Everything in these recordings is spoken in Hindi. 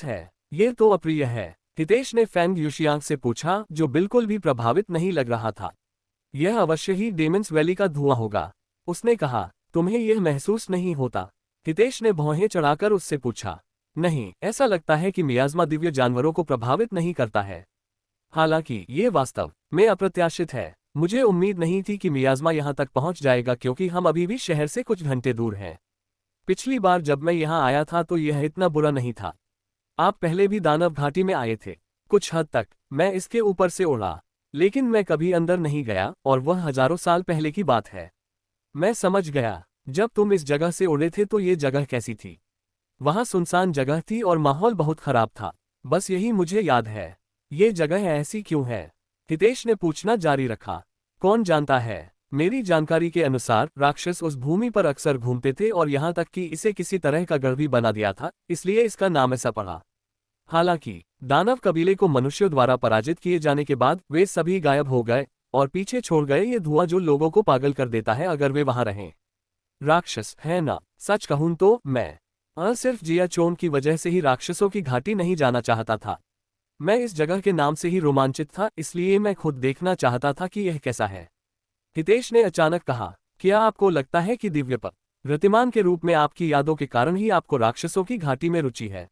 है, ये तो अप्रिय है। हितेश ने फैंग यूशियांग से पूछा, जो बिल्कुल भी प्रभावित नहीं लग रहा था। यह अवश्य ही डेमन्स वैली का धुआं होगा। उसने कहा, तुम्हें यह महसूस नहीं होता? हितेश ने भौहें चढ़ाकर उससे पूछा। नहीं, ऐसा लगता है कि मियाज़मा दिव्य जानवरों को प्रभावित नहीं करता है। हालांकि ये वास्तव में अप्रत्याशित है। मुझे उम्मीद नहीं थी कि मियाज़मा यहाँ तक पहुँच जाएगा, क्योंकि हम अभी भी शहर से कुछ घंटे दूर हैं। पिछली बार जब मैं यहाँ आया था तो यह इतना बुरा नहीं था। आप पहले भी दानव घाटी में आए थे। कुछ हद तक मैं इसके ऊपर से उड़ा, लेकिन मैं कभी अंदर नहीं गया, और वह हजारों साल पहले की बात है। मैं समझ गया। जब तुम इस जगह से उड़े थे तो ये जगह कैसी थी? वहाँ सुनसान जगह थी और माहौल बहुत खराब था। बस यही मुझे याद है। ये जगह ऐसी क्यों है? हितेश ने पूछना जारी रखा। कौन जानता है। मेरी जानकारी के अनुसार राक्षस उस भूमि पर अक्सर घूमते थे और यहाँ तक कि इसे किसी तरह का गढ़ भी बना दिया था, इसलिए इसका नाम ऐसा पड़ा। हालांकि दानव कबीले को मनुष्यों द्वारा पराजित किए जाने के बाद वे सभी गायब हो गए और पीछे छोड़ गए ये धुआं जो लोगों को पागल कर देता है अगर वे वहां रहें। राक्षस है ना? सच कहूं तो मैं सिर्फ जिया चोन की वजह से ही राक्षसों की घाटी नहीं जाना चाहता था। मैं इस जगह के नाम से ही रोमांचित था, इसलिए मैं खुद देखना चाहता था कि यह कैसा है। हितेश ने अचानक कहा, क्या आपको लगता है कि दिव्य प्रतिमान के रूप में आपकी यादों के कारण ही आपको राक्षसों की घाटी में रुचि है?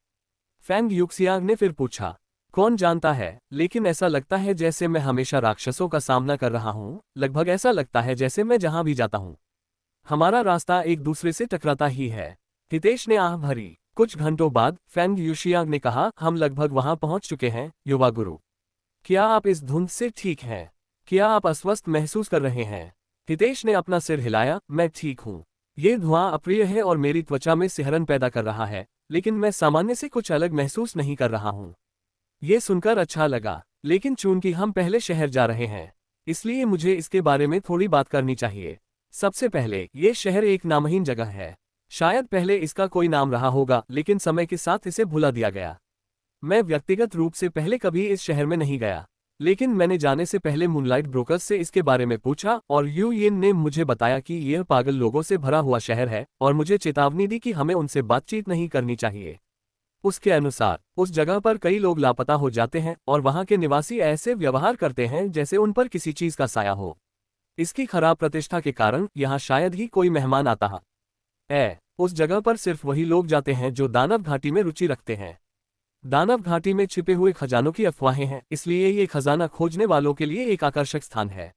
फैंग यूक्सियांग ने फिर पूछा। कौन जानता है, लेकिन ऐसा लगता है जैसे मैं हमेशा राक्षसों का सामना कर रहा हूँ। लगभग ऐसा लगता है जैसे मैं जहां भी जाता हूँ हमारा रास्ता एक दूसरे से टकराता ही है। हितेश ने आह भरी। कुछ घंटों बाद फैंग यूशियांग ने कहा, हम लगभग वहां पहुंच चुके हैं युवा गुरु। क्या आप इस धुंध से ठीक हैं? क्या आप अस्वस्थ महसूस कर रहे हैं? हितेश ने अपना सिर हिलाया। मैं ठीक हूँ। ये धुआं अप्रिय है और मेरी त्वचा में सिहरन पैदा कर रहा है, लेकिन मैं सामान्य से कुछ अलग महसूस नहीं कर रहा हूँ। ये सुनकर अच्छा लगा, लेकिन चूंकि हम पहले शहर जा रहे हैं, इसलिए मुझे इसके बारे में थोड़ी बात करनी चाहिए। सबसे पहले, ये शहर एक नामहीन जगह है। शायद पहले इसका कोई नाम रहा होगा, लेकिन समय के साथ इसे भुला दिया गया। मैं व्यक्तिगत रूप से पहले कभी इस शहर में नहीं गया, लेकिन मैंने जाने से पहले मूनलाइट ब्रोकर्स से इसके बारे में पूछा और यू यिन ने मुझे बताया कि यह पागल लोगों से भरा हुआ शहर है और मुझे चेतावनी दी कि हमें उनसे बातचीत नहीं करनी चाहिए। उसके अनुसार उस जगह पर कई लोग लापता हो जाते हैं और वहां के निवासी ऐसे व्यवहार करते हैं जैसे उन पर किसी चीज का साया हो। इसकी खराब प्रतिष्ठा के कारण यहाँ शायद ही कोई मेहमान आता है। उस जगह पर सिर्फ वही लोग जाते हैं जो दानव घाटी में रुचि रखते हैं। दानव घाटी में छिपे हुए खजानों की अफवाहें हैं, इसलिए ये खजाना खोजने वालों के लिए एक आकर्षक स्थान है।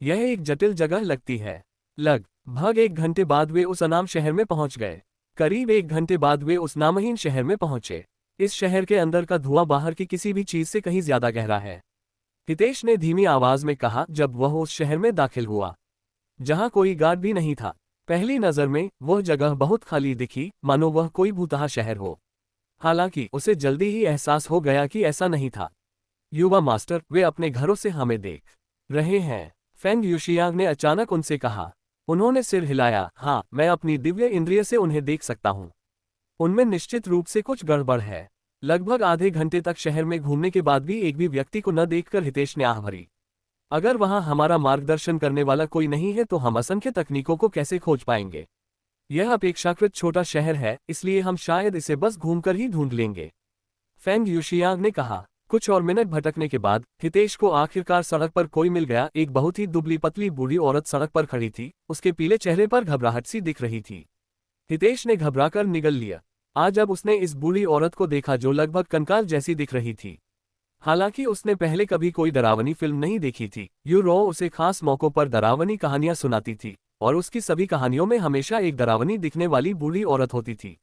यह एक जटिल जगह लगती है। लगभग 1 घंटे बाद वे उस अनाम शहर में पहुंच गए। करीब 1 घंटे बाद वे उस नामहीन शहर में पहुंचे। इस शहर के अंदर का धुआं बाहर की किसी भी चीज से कहीं ज्यादा गहरा है। हितेश ने धीमी आवाज में कहा जब वह उस शहर में दाखिल हुआ, जहां कोई गार्ड भी नहीं था। पहली नजर में वह जगह बहुत खाली दिखी, मानो वह कोई भूतहा शहर हो। हालांकि उसे जल्दी ही एहसास हो गया कि ऐसा नहीं था। युवा मास्टर, वे अपने घरों से हमें देख रहे हैं, फैंग यूशियांग ने अचानक उनसे कहा। उन्होंने सिर हिलाया। हाँ, मैं अपनी दिव्य इंद्रिय से उन्हें देख सकता हूँ। उनमें निश्चित रूप से कुछ गड़बड़ है। लगभग आधे घंटे तक शहर में घूमने के बाद भी एक भी व्यक्ति को न देखकर हितेश ने आह भरी। अगर वहां हमारा मार्गदर्शन करने वाला कोई नहीं है तो हम असंख्य तकनीकों को कैसे खोज पाएंगे? यह अपेक्षाकृत छोटा शहर है, इसलिए हम शायद इसे बस घूमकर ही ढूंढ लेंगे, फैंग यूशियांग ने कहा। कुछ और मिनट भटकने के बाद हितेश को आखिरकार सड़क पर कोई मिल गया। एक बहुत ही दुबली पतली बूढ़ी औरत सड़क पर खड़ी थी। उसके पीले चेहरे पर घबराहट सी दिख रही थी। हितेश ने घबराकर निगल लिया। आज अब उसने इस बूढ़ी औरत को देखा जो लगभग कंकाल जैसी दिख रही थी। हालांकि उसने पहले कभी कोई डरावनी फिल्म नहीं देखी थी। यूरो उसे खास मौकों पर डरावनी कहानियां सुनाती थी और उसकी सभी कहानियों में हमेशा एक डरावनी दिखने वाली बूढ़ी औरत होती थी।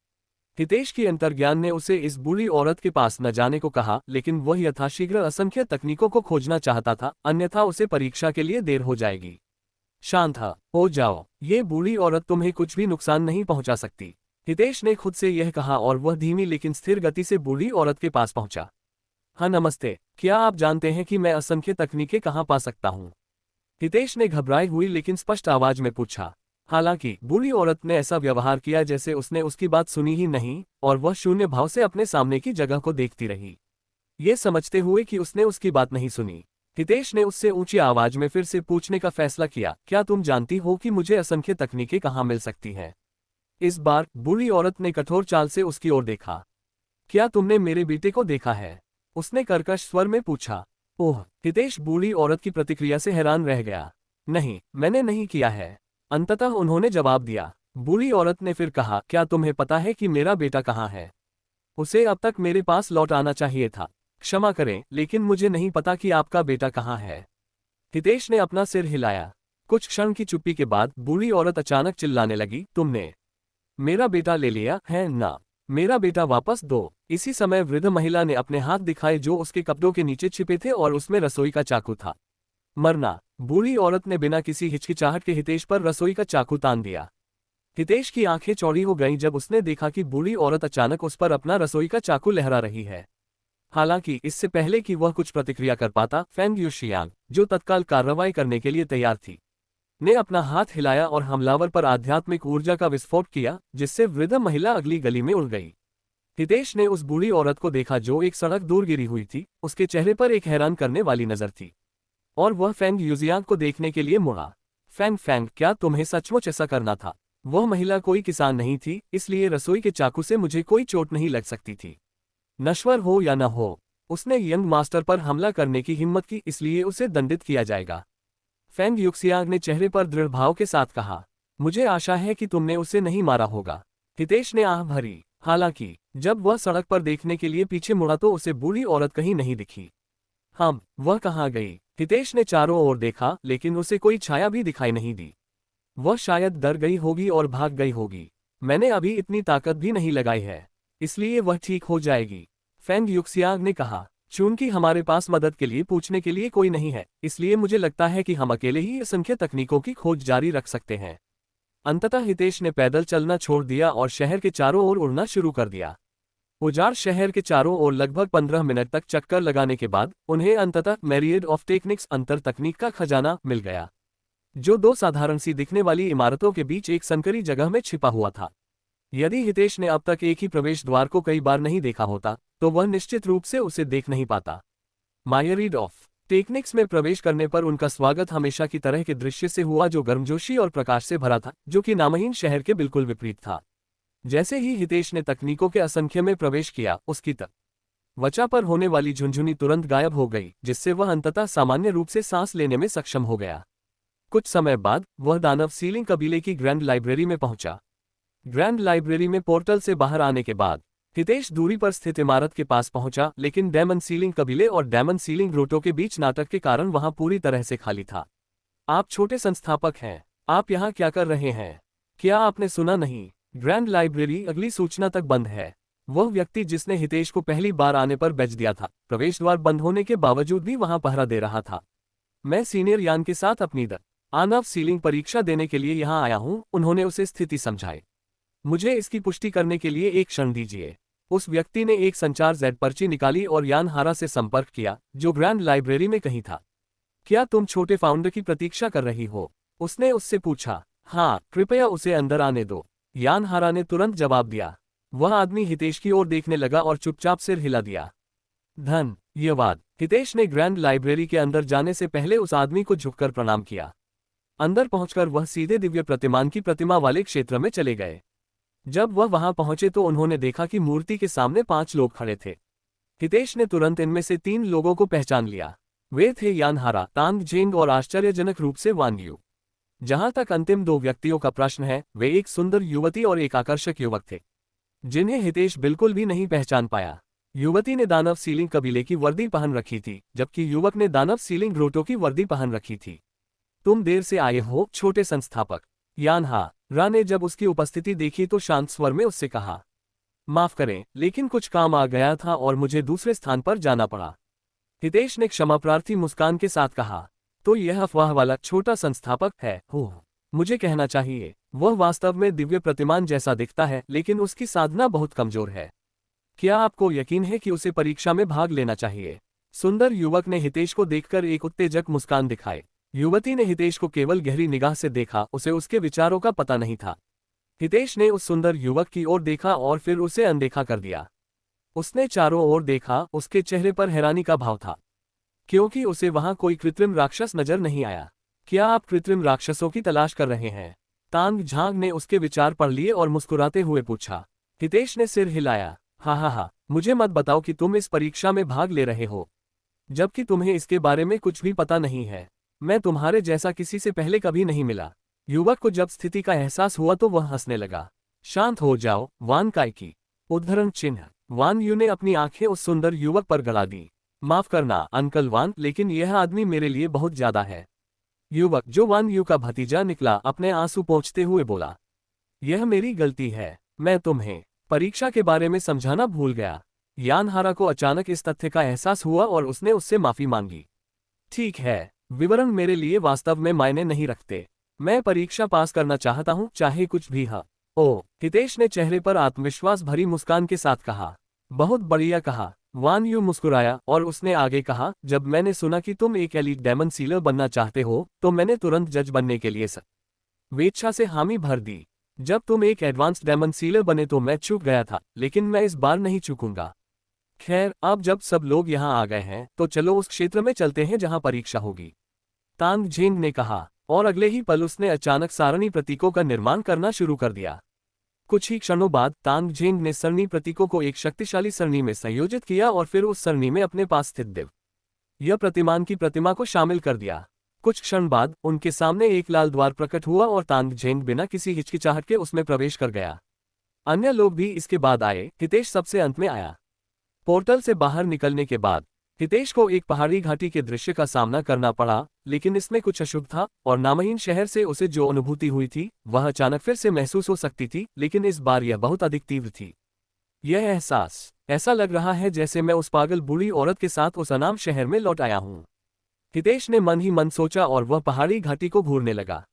हितेश की अंतर्ज्ञान ने उसे इस बूढ़ी औरत के पास न जाने को कहा, लेकिन वह यथाशीघ्र असंख्य तकनीकों को खोजना चाहता था, अन्यथा उसे परीक्षा के लिए देर हो जाएगी। शांत हो जाओ, ये बूढ़ी औरत तुम्हें कुछ भी नुकसान नहीं पहुंचा सकती, हितेश ने खुद से यह कहा और वह धीमी लेकिन स्थिर गति से बूढ़ी औरत के पास पहुंचा। हाँ नमस्ते, क्या आप जानते हैं कि मैं असंख्य तकनीकें कहाँ पा सकता हूँ? हितेश ने घबराई हुई लेकिन स्पष्ट आवाज में पूछा। हालांकि बूढ़ी औरत ने ऐसा व्यवहार किया जैसे उसने उसकी बात सुनी ही नहीं और वह शून्य भाव से अपने सामने की जगह को देखती रही, ये समझते हुए कि उसने उसकी बात नहीं सुनी। हितेश ने उससे ऊंची आवाज में फिर से पूछने का फैसला किया, क्या तुम जानती हो कि मुझे असंख्य तकनीकें कहाँ मिल सकती हैं? इस बार बूढ़ी औरत ने कठोर चाल से उसकी ओर देखा। क्या तुमने मेरे बेटे को देखा है? उसने कर्कश स्वर में पूछा। ओह! हितेश बूढ़ी औरत की प्रतिक्रिया से हैरान रह गया। नहीं, मैंने नहीं किया है, अंततः उन्होंने जवाब दिया। बूढ़ी औरत ने फिर कहा, क्या तुम्हें पता है कि मेरा बेटा कहाँ है? उसे अब तक मेरे पास लौट आना चाहिए था। क्षमा करें, लेकिन मुझे नहीं पता कि आपका बेटा कहाँ है। हितेश ने अपना सिर हिलाया। कुछ क्षण की चुप्पी के बाद बूढ़ी औरत अचानक चिल्लाने लगी, तुमने मेरा बेटा ले लिया है ना? मेरा बेटा वापस दो। इसी समय वृद्ध महिला ने अपने हाथ दिखाए जो उसके कपड़ों के नीचे छिपे थे और उसमें रसोई का चाकू था। मरना! बूढ़ी औरत ने बिना किसी हिचकिचाहट के हितेश पर रसोई का चाकू तान दिया। हितेश की आंखें चौड़ी हो गईं जब उसने देखा कि बूढ़ी औरत अचानक उस पर अपना रसोई का चाकू लहरा रही है। हालांकि इससे पहले कि वह कुछ प्रतिक्रिया कर पाता, फेंग यूशियांग, जो तत्काल कार्रवाई करने के लिए तैयार थी, ने अपना हाथ हिलाया और हमलावर पर आध्यात्मिक ऊर्जा का विस्फोट किया, जिससे वृद्ध महिला अगली गली में उड़ गई। हितेश ने उस बूढ़ी औरत को देखा जो एक सड़क दूर गिरी हुई थी। उसके चेहरे पर एक हैरान करने वाली नजर थी और वह फेंग यूजियांग को देखने के लिए मुड़ा। फेंग, क्या तुम्हें सचमुच ऐसा करना था? वह महिला कोई किसान नहीं थी, इसलिए रसोई के चाकू से मुझे कोई चोट नहीं लग सकती थी। नश्वर हो या न हो, उसने यंग मास्टर पर हमला करने की हिम्मत की, इसलिए उसे दंडित किया जाएगा। फेंग यूक्सियांग ने चेहरे पर दृढ़ भाव के साथ कहा। मुझे आशा है कि तुमने उसे नहीं मारा होगा। हितेश ने आह भरी। हालांकि जब वह सड़क पर देखने के लिए पीछे मुड़ा तो उसे बूढ़ी औरत कहीं नहीं दिखी। वह कहाँ गई? हितेश ने चारों ओर देखा, लेकिन उसे कोई छाया भी दिखाई नहीं दी। वह शायद डर गई होगी और भाग गई होगी। मैंने अभी इतनी ताकत भी नहीं लगाई है, इसलिए वह ठीक हो जाएगी, फेंग यूक्सियांग ने कहा। चूंकि हमारे पास मदद के लिए पूछने के लिए कोई नहीं है, इसलिए मुझे लगता है कि हम अकेले ही असंख्य तकनीकों की खोज जारी रख सकते हैं। अंततः हितेश ने पैदल चलना छोड़ दिया और शहर के चारों ओर उड़ना शुरू कर दिया। उजाड़ शहर के चारों ओर लगभग 15 मिनट तक चक्कर लगाने के बाद उन्हें अंततः मैरियड ऑफ टेक्निक्स अंतर तकनीक का खजाना मिल गया, जो दो साधारण सी दिखने वाली इमारतों के बीच एक संकरी जगह में छिपा हुआ था। यदि हितेश ने अब तक एक ही प्रवेश द्वार को कई बार नहीं देखा होता, तो वह निश्चित रूप से उसे देख नहीं पाता। मायरीड ऑफ टेक्निक्स में प्रवेश करने पर उनका स्वागत हमेशा की तरह के दृश्य से हुआ, जो गर्मजोशी और प्रकाश से भरा था, जो कि नामहीन शहर के बिल्कुल विपरीत था। जैसे ही हितेश ने तकनीकों के असंख्य में प्रवेश किया, उसकी त्वचा पर होने वाली झुनझुनी तुरंत गायब हो गई, जिससे वह अंततः सामान्य रूप से सांस लेने में सक्षम हो गया। कुछ समय बाद वह दानव सीलिंग कबीले की ग्रैंड लाइब्रेरी में पहुंचा। ग्रैंड लाइब्रेरी में पोर्टल से बाहर आने के बाद हितेश दूरी पर स्थित इमारत के पास पहुंचा, लेकिन डेमन सीलिंग कबीले और डेमन सीलिंग रोटो के बीच नाटक के कारण वहां पूरी तरह से खाली था। आप छोटे संस्थापक हैं, आप यहाँ क्या कर रहे हैं? क्या आपने सुना नहीं? ग्रैंड लाइब्रेरी अगली सूचना तक बंद है। वह व्यक्ति जिसने हितेश को पहली बार आने पर बेच दिया था, प्रवेश द्वार बंद होने के बावजूद भी वहां पहरा दे रहा था। मैं सीनियर यान के साथ अपनी आनव सीलिंग परीक्षा देने के लिए यहाँ आया हूँ, उन्होंने उसे स्थिति समझाई। मुझे इसकी पुष्टि करने के लिए एक क्षण दीजिए। उस व्यक्ति ने एक संचार जेड पर्ची निकाली और यानहारा से संपर्क किया, जो ग्रैंड लाइब्रेरी में कहीं था। क्या तुम छोटे फाउंडर की प्रतीक्षा कर रही हो? उसने उससे पूछा। हाँ, कृपया उसे अंदर आने दो, यानहारा ने तुरंत जवाब दिया। वह आदमी हितेश की ओर देखने लगा और चुपचाप सिर हिला दिया। धन्यवाद। हितेश ने ग्रैंड लाइब्रेरी के अंदर जाने से पहले उस आदमी को झुककर प्रणाम किया। अंदर पहुंचकर वह सीधे दिव्य प्रतिमान की प्रतिमा वाले क्षेत्र में चले गए। जब वह वहां पहुंचे तो उन्होंने देखा कि मूर्ति के सामने 5 लोग खड़े थे। हितेश ने तुरंत इनमें से 3 लोगों को पहचान लिया। वे थे यानहारा, तांग जेंग और आश्चर्यजनक रूप से वान यू। जहां तक अंतिम 2 व्यक्तियों का प्रश्न है, वे एक सुंदर युवती और एक आकर्षक युवक थे, जिन्हें हितेश बिल्कुल भी नहीं पहचान पाया। युवती ने दानव सीलिंग कबीले की वर्दी पहन रखी थी, जबकि युवक ने दानव सीलिंग रोटो की वर्दी पहन रखी थी। तुम देर से आए हो, छोटे संस्थापक, यानहारा ने जब उसकी उपस्थिति देखी तो शांत स्वर में उससे कहा। माफ करें, लेकिन कुछ काम आ गया था और मुझे दूसरे स्थान पर जाना पड़ा। हितेश ने क्षमाप्रार्थी मुस्कान के साथ कहा। तो यह अफवाह वाला छोटा संस्थापक है? मुझे कहना चाहिए, वह वास्तव में दिव्य प्रतिमान जैसा दिखता है, लेकिन उसकी साधना बहुत कमजोर है। क्या आपको यकीन है कि उसे परीक्षा में भाग लेना चाहिए? सुंदर युवक ने हितेश को देखकर एक उत्तेजक मुस्कान दिखाई। युवती ने हितेश को केवल गहरी निगाह से देखा, उसे उसके विचारों का पता नहीं था। हितेश ने उस सुंदर युवक की ओर देखा और फिर उसे अनदेखा कर दिया। उसने चारों ओर देखा, उसके चेहरे पर हैरानी का भाव था, क्योंकि उसे वहां कोई कृत्रिम राक्षस नजर नहीं आया। क्या आप कृत्रिम राक्षसों की तलाश कर रहे हैं? तांग झांग ने उसके विचार पढ़ लिए और मुस्कुराते हुए पूछा। हितेश ने सिर हिलाया। हा, मुझे मत बताओ कि तुम इस परीक्षा में भाग ले रहे हो, जबकि तुम्हें इसके बारे में कुछ भी पता नहीं है। मैं तुम्हारे जैसा किसी से पहले कभी नहीं मिला। युवक को जब स्थिति का एहसास हुआ तो वह हंसने लगा। शांत हो जाओ, वान काइकी। उद्धरण चिन्ह। वान यू ने अपनी आंखें उस सुंदर युवक पर गड़ा दी। माफ करना अंकल वान, लेकिन यह आदमी मेरे लिए बहुत ज्यादा है। युवक, जो वान यू का भतीजा निकला, अपने आंसू पोंछते हुए बोला। यह मेरी गलती है, मैं तुम्हें परीक्षा के बारे में समझाना भूल गया। यान हारा को अचानक इस तथ्य का एहसास हुआ और उसने उससे माफी मांगी। ठीक है, विवरण मेरे लिए वास्तव में मायने नहीं रखते। मैं परीक्षा पास करना चाहता हूं, चाहे कुछ भी हो। ओह, हितेश ने चेहरे पर आत्मविश्वास भरी मुस्कान के साथ कहा। बहुत बढ़िया कहा। वान यू मुस्कुराया और उसने आगे कहा, जब मैंने सुना कि तुम एक एलीट डेमन सीलर बनना चाहते हो तो मैंने तुरंत जज बनने के लिए स्वेच्छा से हामी भर दी। जब तुम एक एडवांस्ड डेमन सीलर बने तो मैं चूक गया था, लेकिन मैं इस बार नहीं चूकूंगा। खैर, अब जब सब लोग यहाँ आ गए हैं तो चलो उस क्षेत्र में चलते हैं जहाँ परीक्षा होगी, तांग झेंग ने कहा। और अगले ही पल उसने अचानक सारणी प्रतीकों का निर्माण करना शुरू कर दिया। कुछ ही क्षणों बाद तांग झेंग ने सरणी प्रतीकों को एक शक्तिशाली सरणी में संयोजित किया और फिर उस सरणी में अपने पास स्थित दिव्य प्रतिमान की प्रतिमा को शामिल कर दिया। कुछ क्षण बाद उनके सामने एक लाल द्वार प्रकट हुआ और तांग झेंग बिना किसी हिचकिचाहट के उसमें प्रवेश कर गया। अन्य लोग भी इसके बाद आए। हितेश सबसे अंत में आया। पोर्टल से बाहर निकलने के बाद हितेश को एक पहाड़ी घाटी के दृश्य का सामना करना पड़ा, लेकिन इसमें कुछ अशुभ था और नामहीन शहर से उसे जो अनुभूति हुई थी वह अचानक फिर से महसूस हो सकती थी, लेकिन इस बार यह बहुत अधिक तीव्र थी। यह एहसास ऐसा लग रहा है जैसे मैं उस पागल बूढ़ी औरत के साथ उस अनाम शहर में लौट आया हूँ। हितेश ने मन ही मन सोचा और वह पहाड़ी घाटी को घूरने लगा।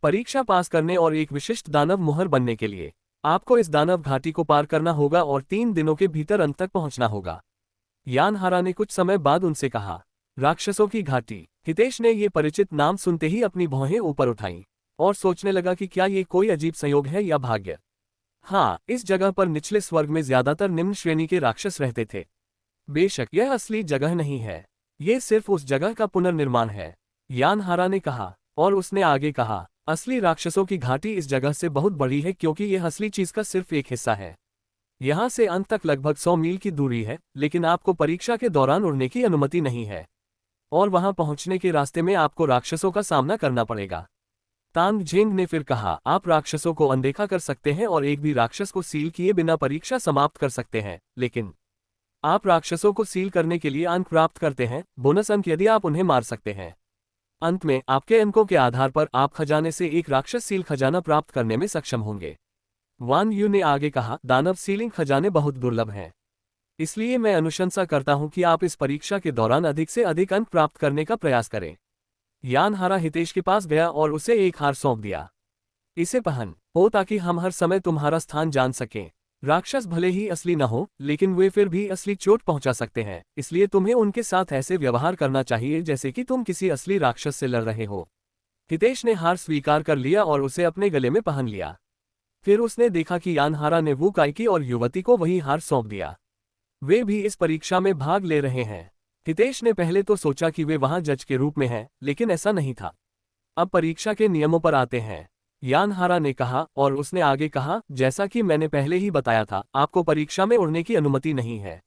परीक्षा पास करने और एक विशिष्ट दानव मुहर बनने के लिए आपको इस दानव घाटी को पार करना होगा और 3 दिनों के भीतर अंत तक पहुंचना होगा। यान हारा ने कुछ समय बाद उनसे कहा। राक्षसों की घाटी। हितेश ने ये परिचित नाम सुनते ही अपनी भौहें ऊपर उठाईं और सोचने लगा कि क्या ये कोई अजीब संयोग है या भाग्य। हाँ, इस जगह पर निचले स्वर्ग में ज्यादातर निम्न श्रेणी के राक्षस रहते थे। बेशक यह असली जगह नहीं है, ये सिर्फ उस जगह का पुनर्निर्माण है, यान हारा ने कहा। और उसने आगे कहा, असली राक्षसों की घाटी इस जगह से बहुत बड़ी है क्योंकि यह असली चीज का सिर्फ एक हिस्सा है। यहाँ से अंत तक लगभग 100 मील की दूरी है, लेकिन आपको परीक्षा के दौरान उड़ने की अनुमति नहीं है और वहां पहुंचने के रास्ते में आपको राक्षसों का सामना करना पड़ेगा। तांग झेंग ने फिर कहा, आप राक्षसों को अनदेखा कर सकते हैं और एक भी राक्षस को सील किए बिना परीक्षा समाप्त कर सकते हैं, लेकिन आप राक्षसों को सील करने के लिए अंक प्राप्त करते हैं, बोनस अंक, यदि आप उन्हें मार सकते हैं। अंत में आपके अंकों के आधार पर आप खजाने से एक राक्षस सील खजाना प्राप्त करने में सक्षम होंगे। वान यू ने आगे कहा, दानव सीलिंग खजाने बहुत दुर्लभ हैं, इसलिए मैं अनुशंसा करता हूं कि आप इस परीक्षा के दौरान अधिक से अधिक अंक प्राप्त करने का प्रयास करें। यान हारा हितेश के पास गया और उसे एक हार सौंप दिया। इसे पहन हो ताकि हम हर समय तुम्हारा स्थान जान सकें। राक्षस भले ही असली न हो, लेकिन वे फिर भी असली चोट पहुंचा सकते हैं, इसलिए तुम्हें उनके साथ ऐसे व्यवहार करना चाहिए जैसे कि तुम किसी असली राक्षस से लड़ रहे हो। हितेश ने हार स्वीकार कर लिया और उसे अपने गले में पहन लिया। फिर उसने देखा कि यान हारा ने वू काइकी और युवती को वही हार सौंप दिया। वे भी इस परीक्षा में भाग ले रहे हैं। हितेश ने पहले तो सोचा कि वे वहां जज के रूप में हैं, लेकिन ऐसा नहीं था। अब परीक्षा के नियमों पर आते हैं, यान हारा ने कहा, और उसने आगे कहा, जैसा कि मैंने पहले ही बताया था, आपको परीक्षा में उड़ने की अनुमति नहीं है।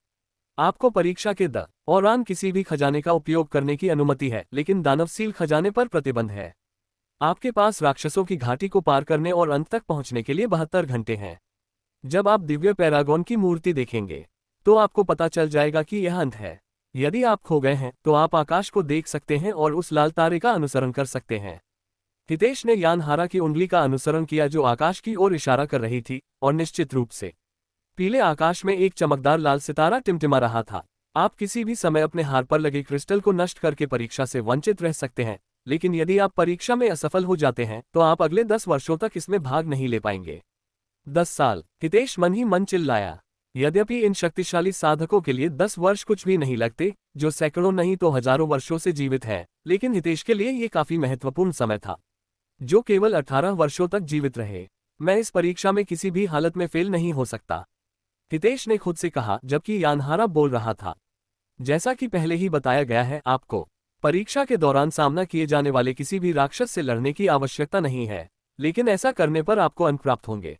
आपको परीक्षा के दौरान किसी भी खजाने का उपयोग करने की अनुमति है, लेकिन दानव सील खजाने पर प्रतिबंध है। आपके पास राक्षसों की घाटी को पार करने और अंत तक पहुंचने के लिए 72 घंटे हैं। जब आप दिव्य पैरागॉन की मूर्ति देखेंगे तो आपको पता चल जाएगा कि यह अंत है। यदि आप खो गए हैं तो आप आकाश को देख सकते हैं और उस लाल तारे का अनुसरण कर सकते हैं। हितेश ने यान हारा की उंगली का अनुसरण किया जो आकाश की ओर इशारा कर रही थी, और निश्चित रूप से पीले आकाश में एक चमकदार लाल सितारा टिमटिमा रहा था। आप किसी भी समय अपने हार पर लगे क्रिस्टल को नष्ट करके परीक्षा से वंचित रह सकते हैं, लेकिन यदि आप परीक्षा में असफल हो जाते हैं तो आप अगले 10 वर्षों तक इसमें भाग नहीं ले पाएंगे। 10 साल, हितेश मन ही मन चिल्लाया। यद्यपि इन शक्तिशाली साधकों के लिए 10 वर्ष कुछ भी नहीं लगते, जो सैकड़ों नहीं तो हजारों वर्षों से जीवित है, लेकिन हितेश के लिए ये काफी महत्वपूर्ण समय था, जो केवल 18 वर्षों तक जीवित रहे। मैं इस परीक्षा में किसी भी हालत में फेल नहीं हो सकता, हितेश ने खुद से कहा, जबकि यान हारा बोल रहा था। जैसा कि पहले ही बताया गया है, आपको परीक्षा के दौरान सामना किए जाने वाले किसी भी राक्षस से लड़ने की आवश्यकता नहीं है, लेकिन ऐसा करने पर आपको अंक प्राप्त होंगे।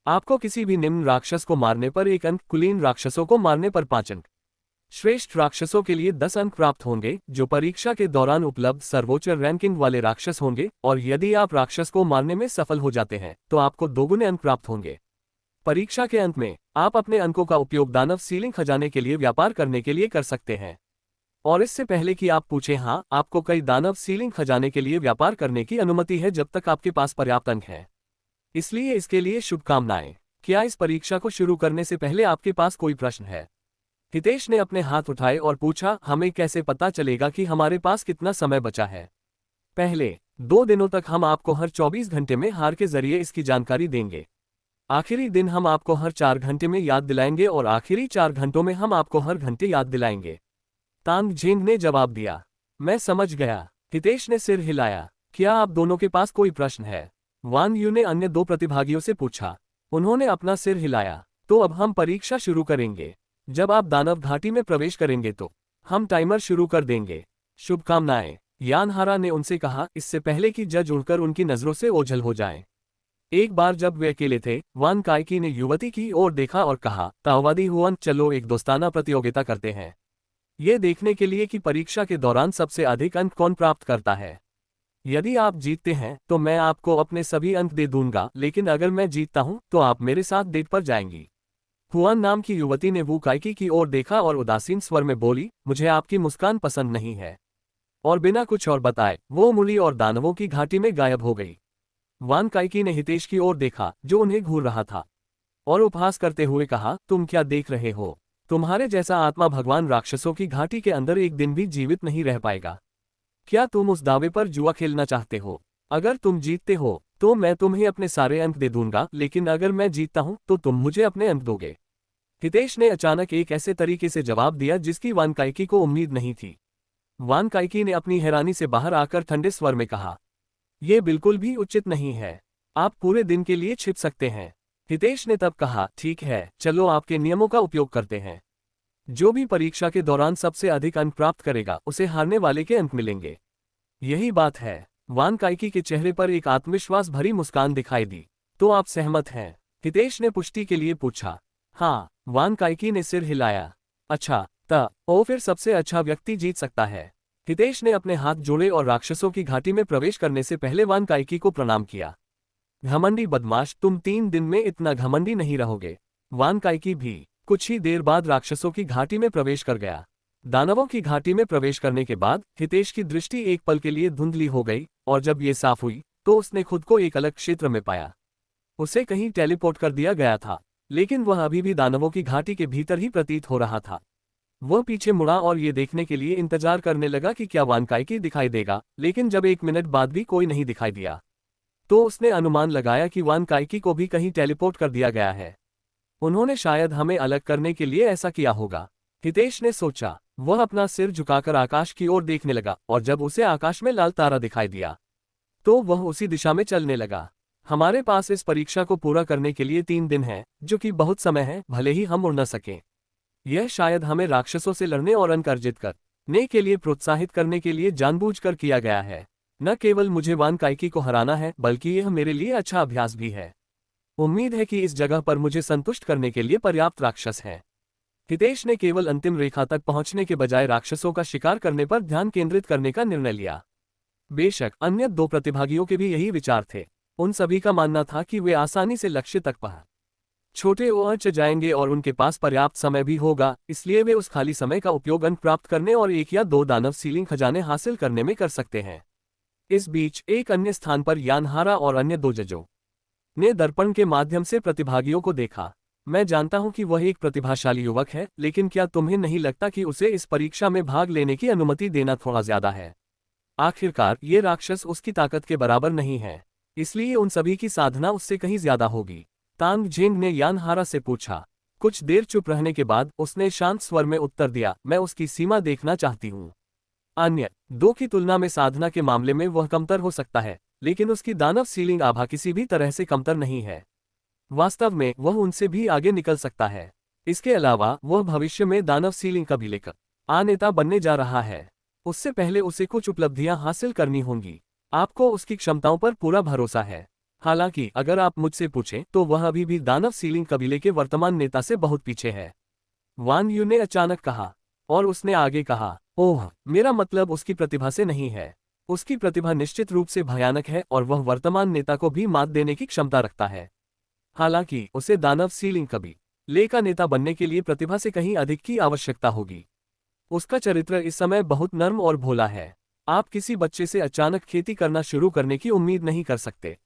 आपको किसी भी निम्न राक्षस को मारने पर 1 अंक, कुलीन राक्षसों को मारने पर 5 अंक, श्रेष्ठ राक्षसों के लिए 10 अंक प्राप्त होंगे, जो परीक्षा के दौरान उपलब्ध सर्वोच्च रैंकिंग वाले राक्षस होंगे, और यदि आप राक्षस को मारने में सफल हो जाते हैं तो आपको 2 गुने अंक प्राप्त होंगे। परीक्षा के अंत में आप अपने अंकों का उपयोग दानव सीलिंग खजाने के लिए व्यापार करने के लिए कर सकते हैं। और इससे पहले कि आप पूछें, हाँ, आपको कई दानव सीलिंग खजाने के लिए व्यापार करने की अनुमति है जब तक आपके पास पर्याप्त अंक हैं। इसलिए इसके लिए शुभकामनाएं। क्या इस परीक्षा को शुरू करने से पहले आपके पास कोई प्रश्न है? हितेश ने अपने हाथ उठाए और पूछा, हमें कैसे पता चलेगा कि हमारे पास कितना समय बचा है? पहले 2 दिनों तक हम आपको हर 24 घंटे में हार के जरिए इसकी जानकारी देंगे। आखिरी दिन हम आपको हर 4 घंटे में याद दिलाएंगे और आखिरी 4 घंटों में हम आपको हर घंटे याद दिलाएंगे। तांग झेंग ने जवाब दिया। मैं समझ गया। हितेश ने सिर हिलाया। क्या आप दोनों के पास कोई प्रश्न है? वान यू ने अन्य 2 प्रतिभागियों से पूछा। उन्होंने अपना सिर हिलाया। तो अब हम परीक्षा शुरू करेंगे। जब आप दानव घाटी में प्रवेश करेंगे तो हम टाइमर शुरू कर देंगे। शुभकामनाएं, यानहारा ने उनसे कहा, इससे पहले कि जज उड़कर उनकी नजरों से ओझल हो जाएं। एक बार जब वे अकेले थे, वान काइकी ने युवती की ओर देखा और कहा, ताओवादी हुआन, चलो एक दोस्ताना प्रतियोगिता करते हैं, ये देखने के लिए कि परीक्षा के दौरान सबसे अधिक अंक कौन प्राप्त करता है। यदि आप जीतते हैं तो मैं आपको अपने सभी अंक दे दूंगा, लेकिन अगर मैं जीतता हूं तो आप मेरे साथ डेट पर जाएंगी। हुआन नाम की युवती ने वू काइकी की ओर देखा और उदासीन स्वर में बोली, मुझे आपकी मुस्कान पसंद नहीं है। और बिना कुछ और बताए वो मुली और दानवों की घाटी में गायब हो गई। वान काइकी ने हितेश की ओर देखा जो उन्हें घूर रहा था, और उपहास करते हुए कहा, तुम क्या देख रहे हो? तुम्हारे जैसा आत्मा भगवान राक्षसों की घाटी के अंदर एक दिन भी जीवित नहीं रह पाएगा। क्या तुम उस दावे पर जुआ खेलना चाहते हो? अगर तुम जीतते हो तो मैं तुम्हें अपने सारे अंक दे दूंगा, लेकिन अगर मैं जीतता हूं तो तुम मुझे अपने अंक दोगे। हितेश ने अचानक एक ऐसे तरीके से जवाब दिया जिसकी वान काइकी को उम्मीद नहीं थी। वान काइकी ने अपनी हैरानी से बाहर आकर ठंडे स्वर में कहा, यह बिल्कुल भी उचित नहीं है। आप पूरे दिन के लिए छिप सकते हैं। हितेश ने तब कहा, ठीक है, चलो आपके नियमों का उपयोग करते हैं। जो भी परीक्षा के दौरान सबसे अधिक अंक प्राप्त करेगा उसे हारने वाले के अंक मिलेंगे। यही बात है। वान काइकी के चेहरे पर एक आत्मविश्वास भरी मुस्कान दिखाई दी। तो आप सहमत हैं? हितेश ने पुष्टि के लिए पूछा। हाँ, वान काइकी ने सिर हिलाया। अच्छा, फिर सबसे अच्छा व्यक्ति जीत सकता है। हितेश ने अपने हाथ जोड़े और राक्षसों की घाटी में प्रवेश करने से पहले वान काइकी को प्रणाम किया। घमंडी बदमाश, तुम 3 दिन में इतना घमंडी नहीं रहोगे। वान काइकी भी कुछ ही देर बाद राक्षसों की घाटी में प्रवेश कर गया। दानवों की घाटी में प्रवेश करने के बाद हितेश की दृष्टि एक पल के लिए धुंधली हो गई, और जब ये साफ हुई तो उसने खुद को एक अलग क्षेत्र में पाया। उसे कहीं टेलीपोर्ट कर दिया गया था, लेकिन वह अभी भी दानवों की घाटी के भीतर ही प्रतीत हो रहा था। वह पीछे मुड़ा और ये देखने के लिए इंतजार करने लगा कि क्या वान काइकी दिखाई देगा, लेकिन जब 1 मिनट बाद भी कोई नहीं दिखाई दिया तो उसने अनुमान लगाया कि वान काइकी को भी कहीं टेलीपोर्ट कर दिया गया है। उन्होंने शायद हमें अलग करने के लिए ऐसा किया होगा, हितेश ने सोचा। वह अपना सिर झुकाकर आकाश की ओर देखने लगा, और जब उसे आकाश में लाल तारा दिखाई दिया तो वह उसी दिशा में चलने लगा। हमारे पास इस परीक्षा को पूरा करने के लिए 3 दिन है, जो कि बहुत समय है, भले ही हम उड़ न सकें। यह शायद हमें राक्षसों से लड़ने और अंक अर्जित करने के लिए प्रोत्साहित करने के लिए जानबूझकर किया गया है। न केवल मुझे वान काइकी को हराना है, बल्कि यह मेरे लिए अच्छा अभ्यास भी है। उम्मीद है कि इस जगह पर मुझे संतुष्ट करने के लिए पर्याप्त राक्षस हैं। हितेश ने केवल अंतिम रेखा तक पहुंचने के बजाय राक्षसों का शिकार करने पर ध्यान केंद्रित करने का निर्णय लिया। बेशक अन्य 2 प्रतिभागियों के भी यही विचार थे। उन सभी का मानना था कि वे आसानी से लक्ष्य तक पहुंच पहुंच जाएंगे और उनके पास पर्याप्त समय भी होगा, इसलिए वे उस खाली समय का उपयोग अंक प्राप्त करने और 1 या 2 दानव सीलिंग खजाने हासिल करने में कर सकते हैं। इस बीच एक अन्य स्थान पर यानहारा और अन्य 2 जजों ने दर्पण के माध्यम से प्रतिभागियों को देखा। मैं जानता हूं कि वह एक प्रतिभाशाली युवक है, लेकिन क्या तुम्हें नहीं लगता कि उसे इस परीक्षा में भाग लेने की अनुमति देना थोड़ा ज्यादा है? आखिरकार ये राक्षस उसकी ताकत के बराबर नहीं है, इसलिए उन सभी की साधना उससे कहीं ज्यादा होगी। तांग झेंग ने यानहारा से पूछा। कुछ देर चुप रहने के बाद उसने शांत स्वर में उत्तर दिया, मैं उसकी सीमा देखना चाहती हूँ। अन्य 2 की तुलना में साधना के मामले में वह कमतर हो सकता है, लेकिन उसकी दानव सीलिंग आभा किसी भी तरह से कमतर नहीं है। वास्तव में वह उनसे भी आगे निकल सकता है। इसके अलावा वह भविष्य में दानव सीलिंग का भी लेकर नेता बनने जा रहा है। उससे पहले उसे कुछ उपलब्धियां हासिल करनी होंगी। आपको उसकी क्षमताओं पर पूरा भरोसा है। हालांकि अगर आप मुझसे पूछें तो वह अभी भी दानव सीलिंग कबीले के वर्तमान नेता से बहुत पीछे है, वान यू ने अचानक कहा। और उसने आगे कहा, ओह, मेरा मतलब उसकी प्रतिभा से नहीं है। उसकी प्रतिभा निश्चित रूप से भयानक है और वह वर्तमान नेता को भी मात देने की क्षमता रखता है। हालांकि उसे दानव सीलिंग कबीले का नेता बनने के लिए प्रतिभा से कहीं अधिक की आवश्यकता होगी। उसका चरित्र इस समय बहुत नर्म और भोला है। आप किसी बच्चे से अचानक खेती करना शुरू करने की उम्मीद नहीं कर सकते।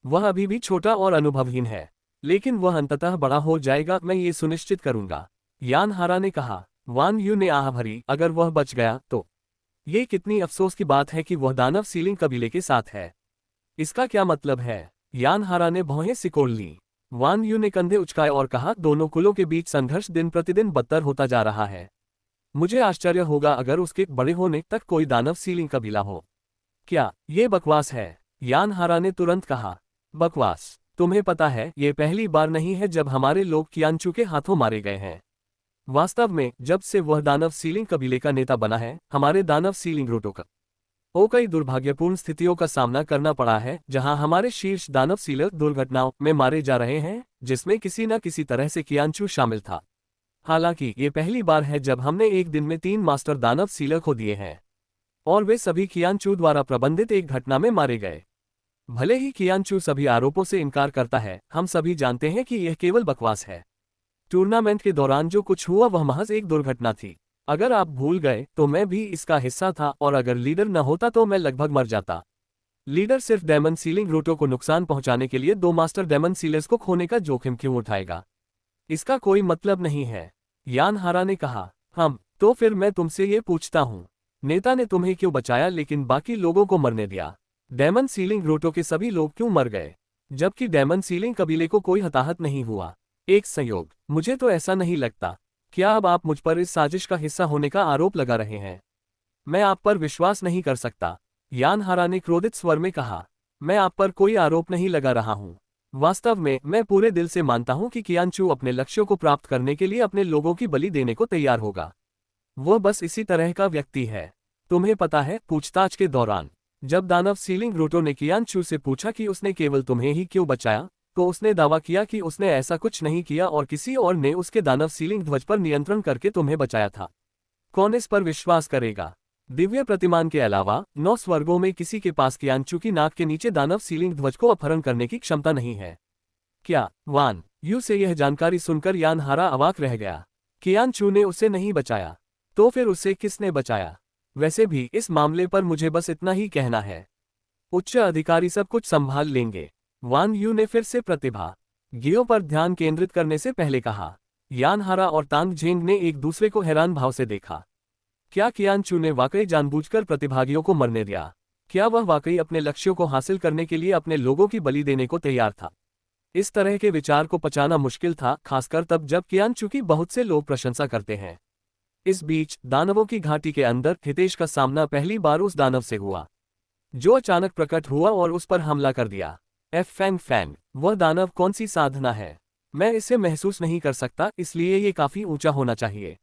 वह अभी भी छोटा और अनुभवहीन है, लेकिन वह अंततः बड़ा हो जाएगा, मैं ये सुनिश्चित करूंगा, यान हारा ने कहा। वान यू ने आह भरी, अगर वह बच गया तो? ये कितनी अफसोस की बात है कि वह दानव सीलिंग कबीले के साथ है। इसका क्या मतलब है? यान हारा ने भौहें सिकोड़ ली। वान यू ने कंधे उचकाए और कहा, दोनों कुलों के बीच संघर्ष दिन प्रतिदिन बदतर होता जा रहा है। मुझे आश्चर्य होगा अगर उसके बड़े होने तक कोई दानव सीलिंग कबीला हो। क्या ये बकवास है? यान हारा ने तुरंत कहा। बकवास? तुम्हें पता है, ये पहली बार नहीं है जब हमारे लोग कियानचू के हाथों मारे गए हैं। वास्तव में जब से वह दानव सीलिंग कबीले का नेता बना है, हमारे दानव सीलिंग रोटो को कई दुर्भाग्यपूर्ण स्थितियों का सामना करना पड़ा है, जहां हमारे शीर्ष दानव सीलर दुर्घटनाओं में मारे जा रहे हैं, जिसमें किसी न किसी तरह से कियानचू शामिल था। हालांकि ये पहली बार है जब हमने एक दिन में 3 मास्टर दानव सीलर खो दिए हैं, और वे सभी कियानचू द्वारा प्रबंधित एक घटना में मारे गए। भले ही कियानचू सभी आरोपों से इनकार करता है, हम सभी जानते हैं कि यह केवल बकवास है। टूर्नामेंट के दौरान जो कुछ हुआ वह महज एक दुर्घटना थी। अगर आप भूल गए तो मैं भी इसका हिस्सा था, और अगर लीडर न होता तो मैं लगभग मर जाता। लीडर सिर्फ डेमन सीलिंग रोटो को नुकसान पहुंचाने के लिए 2 मास्टर डेमन सीलर्स को खोने का जोखिम क्यों उठाएगा? इसका कोई मतलब नहीं है, यान हारा ने कहा। तो फिर मैं तुमसे ये पूछता हूँ, नेता ने तुम्हें क्यों बचाया लेकिन बाकी लोगों को मरने दिया? डेमन सीलिंग रोटो के सभी लोग क्यों मर गए, जबकि डेमन सीलिंग कबीले को कोई हताहत नहीं हुआ? एक संयोग? मुझे तो ऐसा नहीं लगता। क्या अब आप मुझ पर इस साजिश का हिस्सा होने का आरोप लगा रहे हैं? मैं आप पर विश्वास नहीं कर सकता, यान हारा ने क्रोधित स्वर में कहा। मैं आप पर कोई आरोप नहीं लगा रहा हूँ। वास्तव में मैं पूरे दिल से मानता हूँ कि कियानचू अपने लक्ष्यों को प्राप्त करने के लिए अपने लोगों की बलि देने को तैयार होगा। वह बस इसी तरह का व्यक्ति है। तुम्हें पता है, पूछताछ के दौरान जब दानव सीलिंग रोटो ने कियानचू से पूछा कि उसने केवल तुम्हें ही क्यों बचाया, तो उसने दावा किया कि उसने ऐसा कुछ नहीं किया और किसी और ने उसके दानव सीलिंग ध्वज पर नियंत्रण करके तुम्हें बचाया था। कौन इस पर विश्वास करेगा? दिव्य प्रतिमान के अलावा 9 स्वर्गों में किसी के पास कियानचू की नाक के नीचे दानव सीलिंग ध्वज को अपहरण करने की क्षमता नहीं है। क्या? वान यू से यह जानकारी सुनकर यान हारा अवाक रह गया। कियानचू ने उसे नहीं बचाया, तो फिर उसे किसने बचाया? वैसे भी इस मामले पर मुझे बस इतना ही कहना है, उच्च अधिकारी सब कुछ संभाल लेंगे, वान यू ने फिर से प्रतिभा गियो पर ध्यान केंद्रित करने से पहले कहा। यान हारा और तांग झेंग ने एक दूसरे को हैरान भाव से देखा। क्या कियानचू ने वाकई जानबूझकर प्रतिभागियों को मरने दिया? क्या वह वाकई अपने लक्ष्यों को हासिल करने के लिए अपने लोगों की बलि देने को तैयार था? इस तरह के विचार को पचाना मुश्किल था, खासकर तब जब कियानचू की बहुत से लोग प्रशंसा करते हैं। इस बीच दानवों की घाटी के अंदर हितेश का सामना पहली बार उस दानव से हुआ जो अचानक प्रकट हुआ और उस पर हमला कर दिया। फैंग फैंग, वह दानव कौन सी साधना है? मैं इसे महसूस नहीं कर सकता, इसलिए ये काफी ऊंचा होना चाहिए।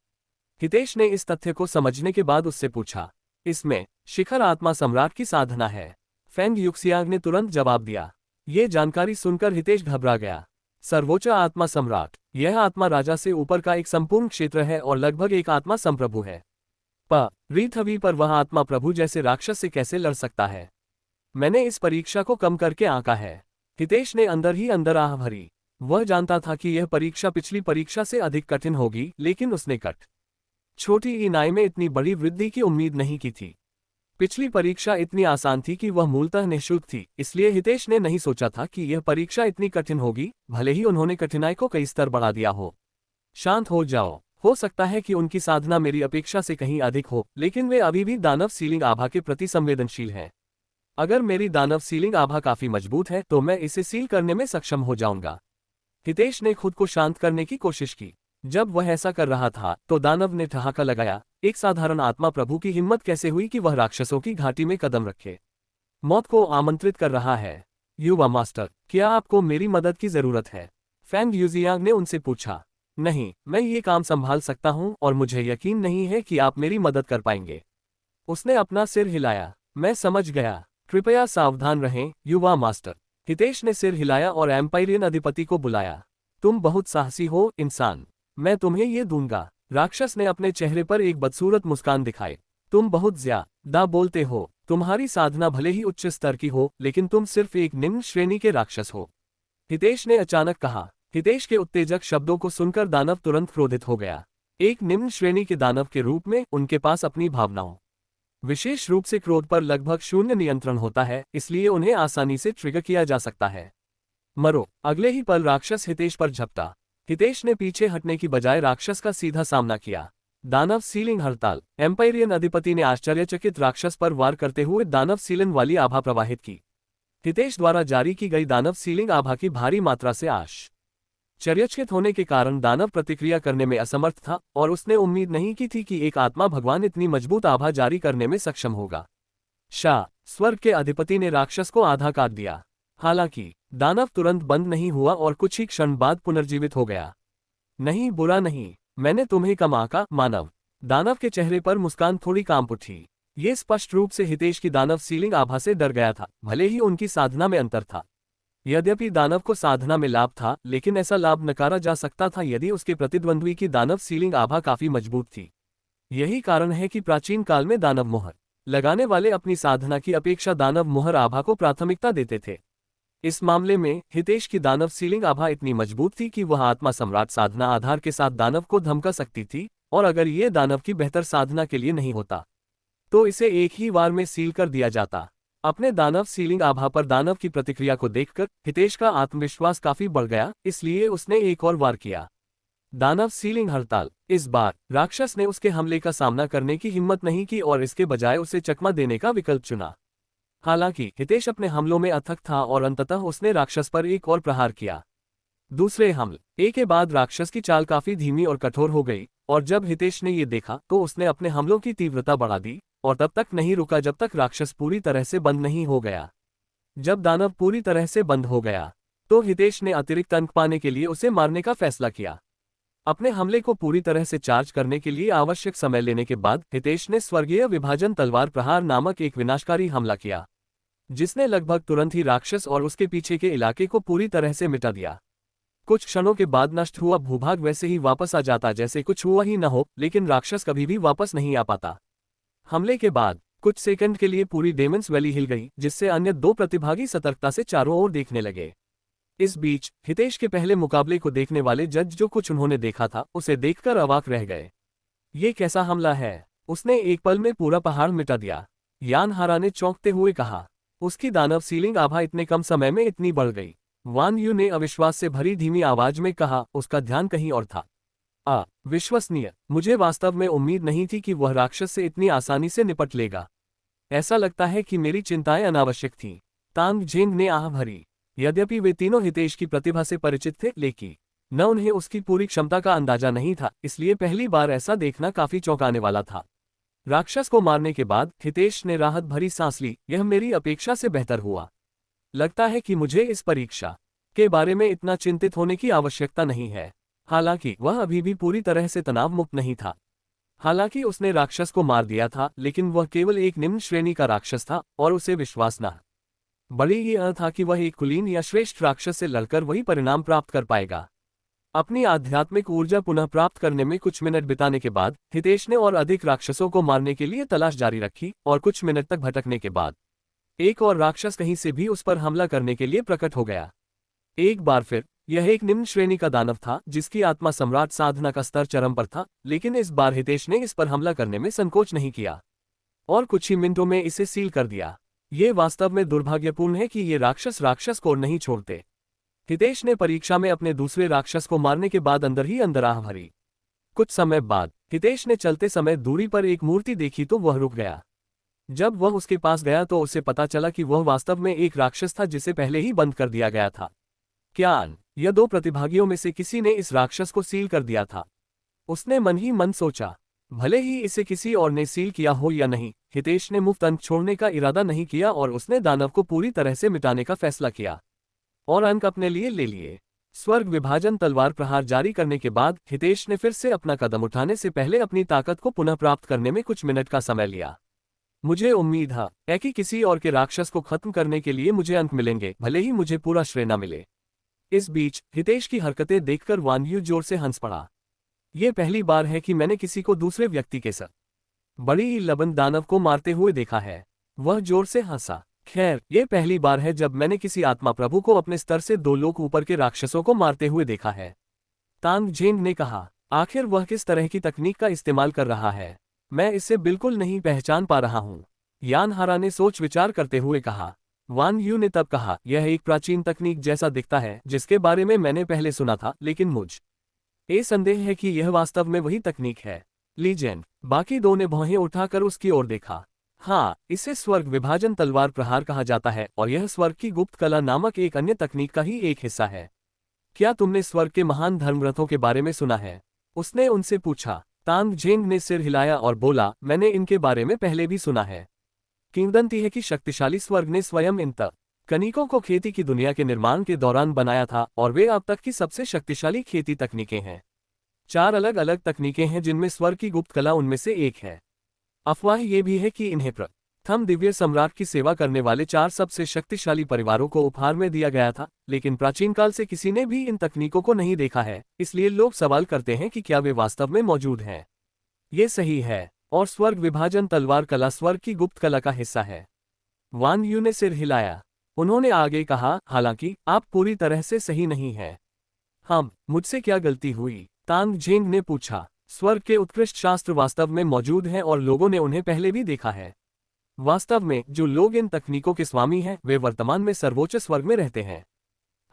हितेश ने इस तथ्य को समझने के बाद उससे पूछा। इसमें शिखर आत्मा सम्राट की साधना है, फैंग युक्सियांग ने तुरंत जवाब दिया। ये जानकारी सुनकर हितेश घबरा गया। सर्वोच्च आत्मा सम्राट, यह आत्मा राजा से ऊपर का एक संपूर्ण क्षेत्र है और लगभग एक आत्मा संप्रभु है। पृथ्वी पर वह आत्मा प्रभु जैसे राक्षस से कैसे लड़ सकता है? मैंने इस परीक्षा को कम करके आंका है। हितेश ने अंदर ही अंदर आह भरी। वह जानता था कि यह परीक्षा पिछली परीक्षा से अधिक कठिन होगी, लेकिन उसने छोटी ईनाई में इतनी बड़ी वृद्धि की उम्मीद नहीं की थी। पिछली परीक्षा इतनी आसान थी कि वह मूलतः निःशुल्क थी, इसलिए हितेश ने नहीं सोचा था कि यह परीक्षा इतनी कठिन होगी, भले ही उन्होंने कठिनाई को कई स्तर बढ़ा दिया हो। शांत हो जाओ। हो सकता है कि उनकी साधना मेरी अपेक्षा से कहीं अधिक हो, लेकिन वे अभी भी दानव सीलिंग आभा के प्रति संवेदनशील हैं। अगर मेरी दानव सीलिंग आभा काफी मजबूत है तो मैं इसे सील करने में सक्षम हो जाऊंगा। हितेश ने खुद को शांत करने की कोशिश की। जब वह ऐसा कर रहा था तो दानव ने ठहाका लगाया। एक साधारण आत्मा प्रभु की हिम्मत कैसे हुई कि वह राक्षसों की घाटी में कदम रखे? मौत को आमंत्रित कर रहा है। युवा मास्टर, क्या आपको मेरी मदद की जरूरत है? फैंग यूजियांग ने उनसे पूछा। नहीं, मैं ये काम संभाल सकता हूँ और मुझे यकीन नहीं है कि आप मेरी मदद कर पाएंगे। उसने अपना सिर हिलाया। मैं समझ गया। कृपया सावधान रहें, युवा मास्टर। हितेश ने सिर हिलाया और एम्पायरियन अधिपति को बुलाया। तुम बहुत साहसी हो इंसान, मैं तुम्हें ये दूंगा। राक्षस ने अपने चेहरे पर एक बदसूरत मुस्कान दिखाई। तुम बहुत ज्यादा बोलते हो, तुम्हारी साधना भले ही उच्च स्तर की हो लेकिन तुम सिर्फ एक निम्न श्रेणी के राक्षस हो, हितेश ने अचानक कहा। हितेश के उत्तेजक शब्दों को सुनकर दानव तुरंत क्रोधित हो गया। एक निम्न श्रेणी के दानव के रूप में उनके पास अपनी भावनाओं, विशेष रूप से क्रोध पर लगभग शून्य नियंत्रण होता है, इसलिए उन्हें आसानी से ट्रिगर किया जा सकता है। मरो। अगले ही पल राक्षस हितेश पर झपटा। हितेश ने पीछे हटने की बजाय राक्षस का सीधा सामना किया। दानव सीलिंग हड़ताल। एम्पायरियन अधिपति ने आश्चर्यचकित राक्षस पर वार करते हुए दानव सीलन वाली आभा प्रवाहित की। हितेश द्वारा जारी की गई दानव सीलिंग आभा की भारी मात्रा से आश्चर्यचकित होने के कारण दानव प्रतिक्रिया करने में असमर्थ था और उसने उम्मीद नहीं की थी कि एक आत्मा भगवान इतनी मजबूत आभा जारी करने में सक्षम होगा। शाह। स्वर्ग के अधिपति ने राक्षस को आधा काट दिया। हालांकि दानव तुरंत बंद नहीं हुआ और कुछ ही क्षण बाद पुनर्जीवित हो गया। नहीं, बुरा नहीं, मैंने तुम्हें कम आंका मानव। दानव के चेहरे पर मुस्कान थोड़ी कांप उठी। ये स्पष्ट रूप से हितेश की दानव सीलिंग आभा से डर गया था, भले ही उनकी साधना में अंतर था। यद्यपि दानव को साधना में लाभ था, लेकिन ऐसा लाभ नकारा जा सकता था यदि उसके प्रतिद्वंद्वी की दानव सीलिंग आभा काफी मजबूत थी। यही कारण है कि प्राचीन काल में दानव मोहर लगाने वाले अपनी साधना की अपेक्षा दानव मोहर आभा को प्राथमिकता देते थे। इस मामले में हितेश की दानव सीलिंग आभा इतनी मजबूत थी कि वह आत्मा सम्राट साधना आधार के साथ दानव को धमका सकती थी, और अगर ये दानव की बेहतर साधना के लिए नहीं होता तो इसे एक ही वार में सील कर दिया जाता। अपने दानव सीलिंग आभा पर दानव की प्रतिक्रिया को देखकर हितेश का आत्मविश्वास काफी बढ़ गया, इसलिए उसने एक और वार किया। दानव सीलिंग हड़ताल। इस बार राक्षस ने उसके हमले का सामना करने की हिम्मत नहीं की और इसके बजाय उसे चकमा देने का विकल्प चुना। हालांकि हितेश अपने हमलों में अथक था और अंततः उसने राक्षस पर एक और प्रहार किया। दूसरे हमले एक के बाद राक्षस की चाल काफी धीमी और कठोर हो गई, और जब हितेश ने ये देखा तो उसने अपने हमलों की तीव्रता बढ़ा दी और तब तक नहीं रुका जब तक राक्षस पूरी तरह से बंद नहीं हो गया। जब दानव पूरी तरह से बंद हो गया तो हितेश ने अतिरिक्त अंक पाने के लिए उसे मारने का फैसला किया। अपने हमले को पूरी तरह से चार्ज करने के लिए आवश्यक समय लेने के बाद हितेश ने स्वर्गीय विभाजन तलवार प्रहार नामक एक विनाशकारी हमला किया, जिसने लगभग तुरंत ही राक्षस और उसके पीछे के इलाके को पूरी तरह से मिटा दिया। कुछ क्षणों के बाद नष्ट हुआ भूभाग वैसे ही वापस आ जाता जैसे कुछ हुआ ही न हो, लेकिन राक्षस कभी भी वापस नहीं आ पाता। हमले के बाद कुछ सेकंड के लिए पूरी डेमन्स वैली हिल गई, जिससे अन्य दो प्रतिभागी सतर्कता से चारों ओर देखने लगे। इस बीच हितेश के पहले मुकाबले को देखने वाले जज जो कुछ उन्होंने देखा था उसे देखकर अवाक रह गए। ये कैसा हमला है, उसने एक पल में पूरा पहाड़ मिटा दिया, यान हारा ने चौंकते हुए कहा। उसकी दानव सीलिंग आभा इतने कम समय में इतनी बढ़ गई, वान यू ने अविश्वास से भरी धीमी आवाज में कहा। उसका ध्यान कहीं और था। विश्वसनीय, मुझे वास्तव में उम्मीद नहीं थी कि वह राक्षस से इतनी आसानी से निपट लेगा। ऐसा लगता है कि मेरी चिंताएं अनावश्यक थीं। तांग झेंग ने आह भरी। यद्यपि वे तीनों हितेश की प्रतिभा से परिचित थे, लेकिन न उन्हें उसकी पूरी क्षमता का अंदाजा नहीं था, इसलिए पहली बार ऐसा देखना काफी चौंकाने वाला था। राक्षस को मारने के बाद हितेश ने राहत भरी सांस ली। यह मेरी अपेक्षा से बेहतर हुआ। लगता है कि मुझे इस परीक्षा के बारे में इतना चिंतित होने की आवश्यकता नहीं है। हालांकि वह अभी भी पूरी तरह से तनाव मुक्त नहीं था। हालांकि उसने राक्षस को मार दिया था, लेकिन वह केवल एक निम्न श्रेणी का राक्षस था और उसे विश्वास न बड़ी यह था कि वह एक कुलीन या श्रेष्ठ राक्षस से लड़कर वही परिणाम प्राप्त कर पाएगा। अपनी आध्यात्मिक ऊर्जा पुनः प्राप्त करने में कुछ मिनट बिताने के बाद हितेश ने और अधिक राक्षसों को मारने के लिए तलाश जारी रखी, और कुछ मिनट तक भटकने के बाद एक और राक्षस कहीं से भी उस पर हमला करने के लिए प्रकट हो गया। एक बार फिर यह एक निम्न श्रेणी का दानव था जिसकी आत्मा सम्राट साधना का स्तर चरम पर था, लेकिन इस बार हितेश ने इस पर हमला करने में संकोच नहीं किया और कुछ ही मिनटों में इसे सील कर दिया। ये वास्तव में दुर्भाग्यपूर्ण है कि ये राक्षस को नहीं छोड़ते। हितेश ने परीक्षा में अपने दूसरे राक्षस को मारने के बाद अंदर ही अंदर आह भरी। कुछ समय बाद हितेश ने चलते समय दूरी पर एक मूर्ति देखी तो वह रुक गया। जब वह उसके पास गया तो उसे पता चला कि वह वास्तव में एक राक्षस था जिसे पहले ही बंद कर दिया गया था। क्या यह दो प्रतिभागियों में से किसी ने इस राक्षस को सील कर दिया था? उसने मन ही मन सोचा। भले ही इसे किसी और ने सील किया हो या नहीं, हितेश ने मुफ्त अंक छोड़ने का इरादा नहीं किया और उसने दानव को पूरी तरह से मिटाने का फैसला किया और अंक अपने लिए ले लिए। स्वर्ग विभाजन तलवार प्रहार जारी करने के बाद हितेश ने फिर से अपना कदम उठाने से पहले अपनी ताकत को पुनः प्राप्त करने में कुछ मिनट का समय लिया। मुझे उम्मीद है कि किसी और के राक्षस को खत्म करने के लिए मुझे अंक मिलेंगे, भले ही मुझे पूरा श्रेय न मिले। इस बीच हितेश की हरकतें देखकर वान यू जोर से हंस पड़ा। यह पहली बार है कि मैंने किसी को दूसरे व्यक्ति के साथ बड़ी लबन दानव को मारते हुए देखा है। वह जोर से हंसा। खैर, यह पहली बार है जब मैंने किसी आत्मा प्रभु को अपने स्तर से 2 लोक ऊपर के राक्षसों को मारते हुए देखा है। तांग जेंग ने कहा, आखिर वह किस तरह की तकनीक का इस्तेमाल कर रहा है? मैं इसे बिल्कुल नहीं पहचान पा रहा हूँ। यान हारा ने सोच विचार करते हुए कहा। वान यू ने तब कहा, यह एक प्राचीन तकनीक जैसा दिखता है जिसके बारे में मैंने पहले सुना था, लेकिन मुझे संदेह है कि यह वास्तव में वही तकनीक है। लीजेंड। बाकी दो ने भौहें उठाकर उसकी ओर देखा। हाँ, इसे स्वर्ग विभाजन तलवार प्रहार कहा जाता है और यह स्वर्ग की गुप्त कला नामक एक अन्य तकनीक का ही एक हिस्सा है। क्या तुमने स्वर्ग के महान धर्मरथों के बारे में सुना है? उसने उनसे पूछा। तांग जेंग ने सिर हिलाया और बोला, मैंने इनके बारे में पहले भी सुना है। किंवदंती है कि शक्तिशाली स्वर्ग ने स्वयं इन तकनीकों को खेती की दुनिया के निर्माण के दौरान बनाया था और वे अब तक की सबसे शक्तिशाली खेती तकनीकें हैं। 4 अलग अलग तकनीकें हैं जिनमें स्वर्ग की गुप्त कला उनमें से एक है। अफवाह ये भी है कि इन्हें प्रथम दिव्य सम्राट की सेवा करने वाले 4 सबसे शक्तिशाली परिवारों को उपहार में दिया गया था, लेकिन प्राचीन काल से किसी ने भी इन तकनीकों को नहीं देखा है, इसलिए लोग सवाल करते हैं कि क्या वे वास्तव में मौजूद हैं। ये सही है, और स्वर्ग विभाजन तलवार कला स्वर्ग की गुप्त कला का हिस्सा है। वान यू ने सिर हिलाया। उन्होंने आगे कहा, हालांकि आप पूरी तरह से सही नहीं हैं। मुझसे क्या गलती हुई? तांग जेंग ने पूछा। स्वर्ग के उत्कृष्ट शास्त्र वास्तव में मौजूद हैं और लोगों ने उन्हें पहले भी देखा है। वास्तव में जो लोग इन तकनीकों के स्वामी हैं वे वर्तमान में सर्वोच्च स्वर्ग में रहते हैं।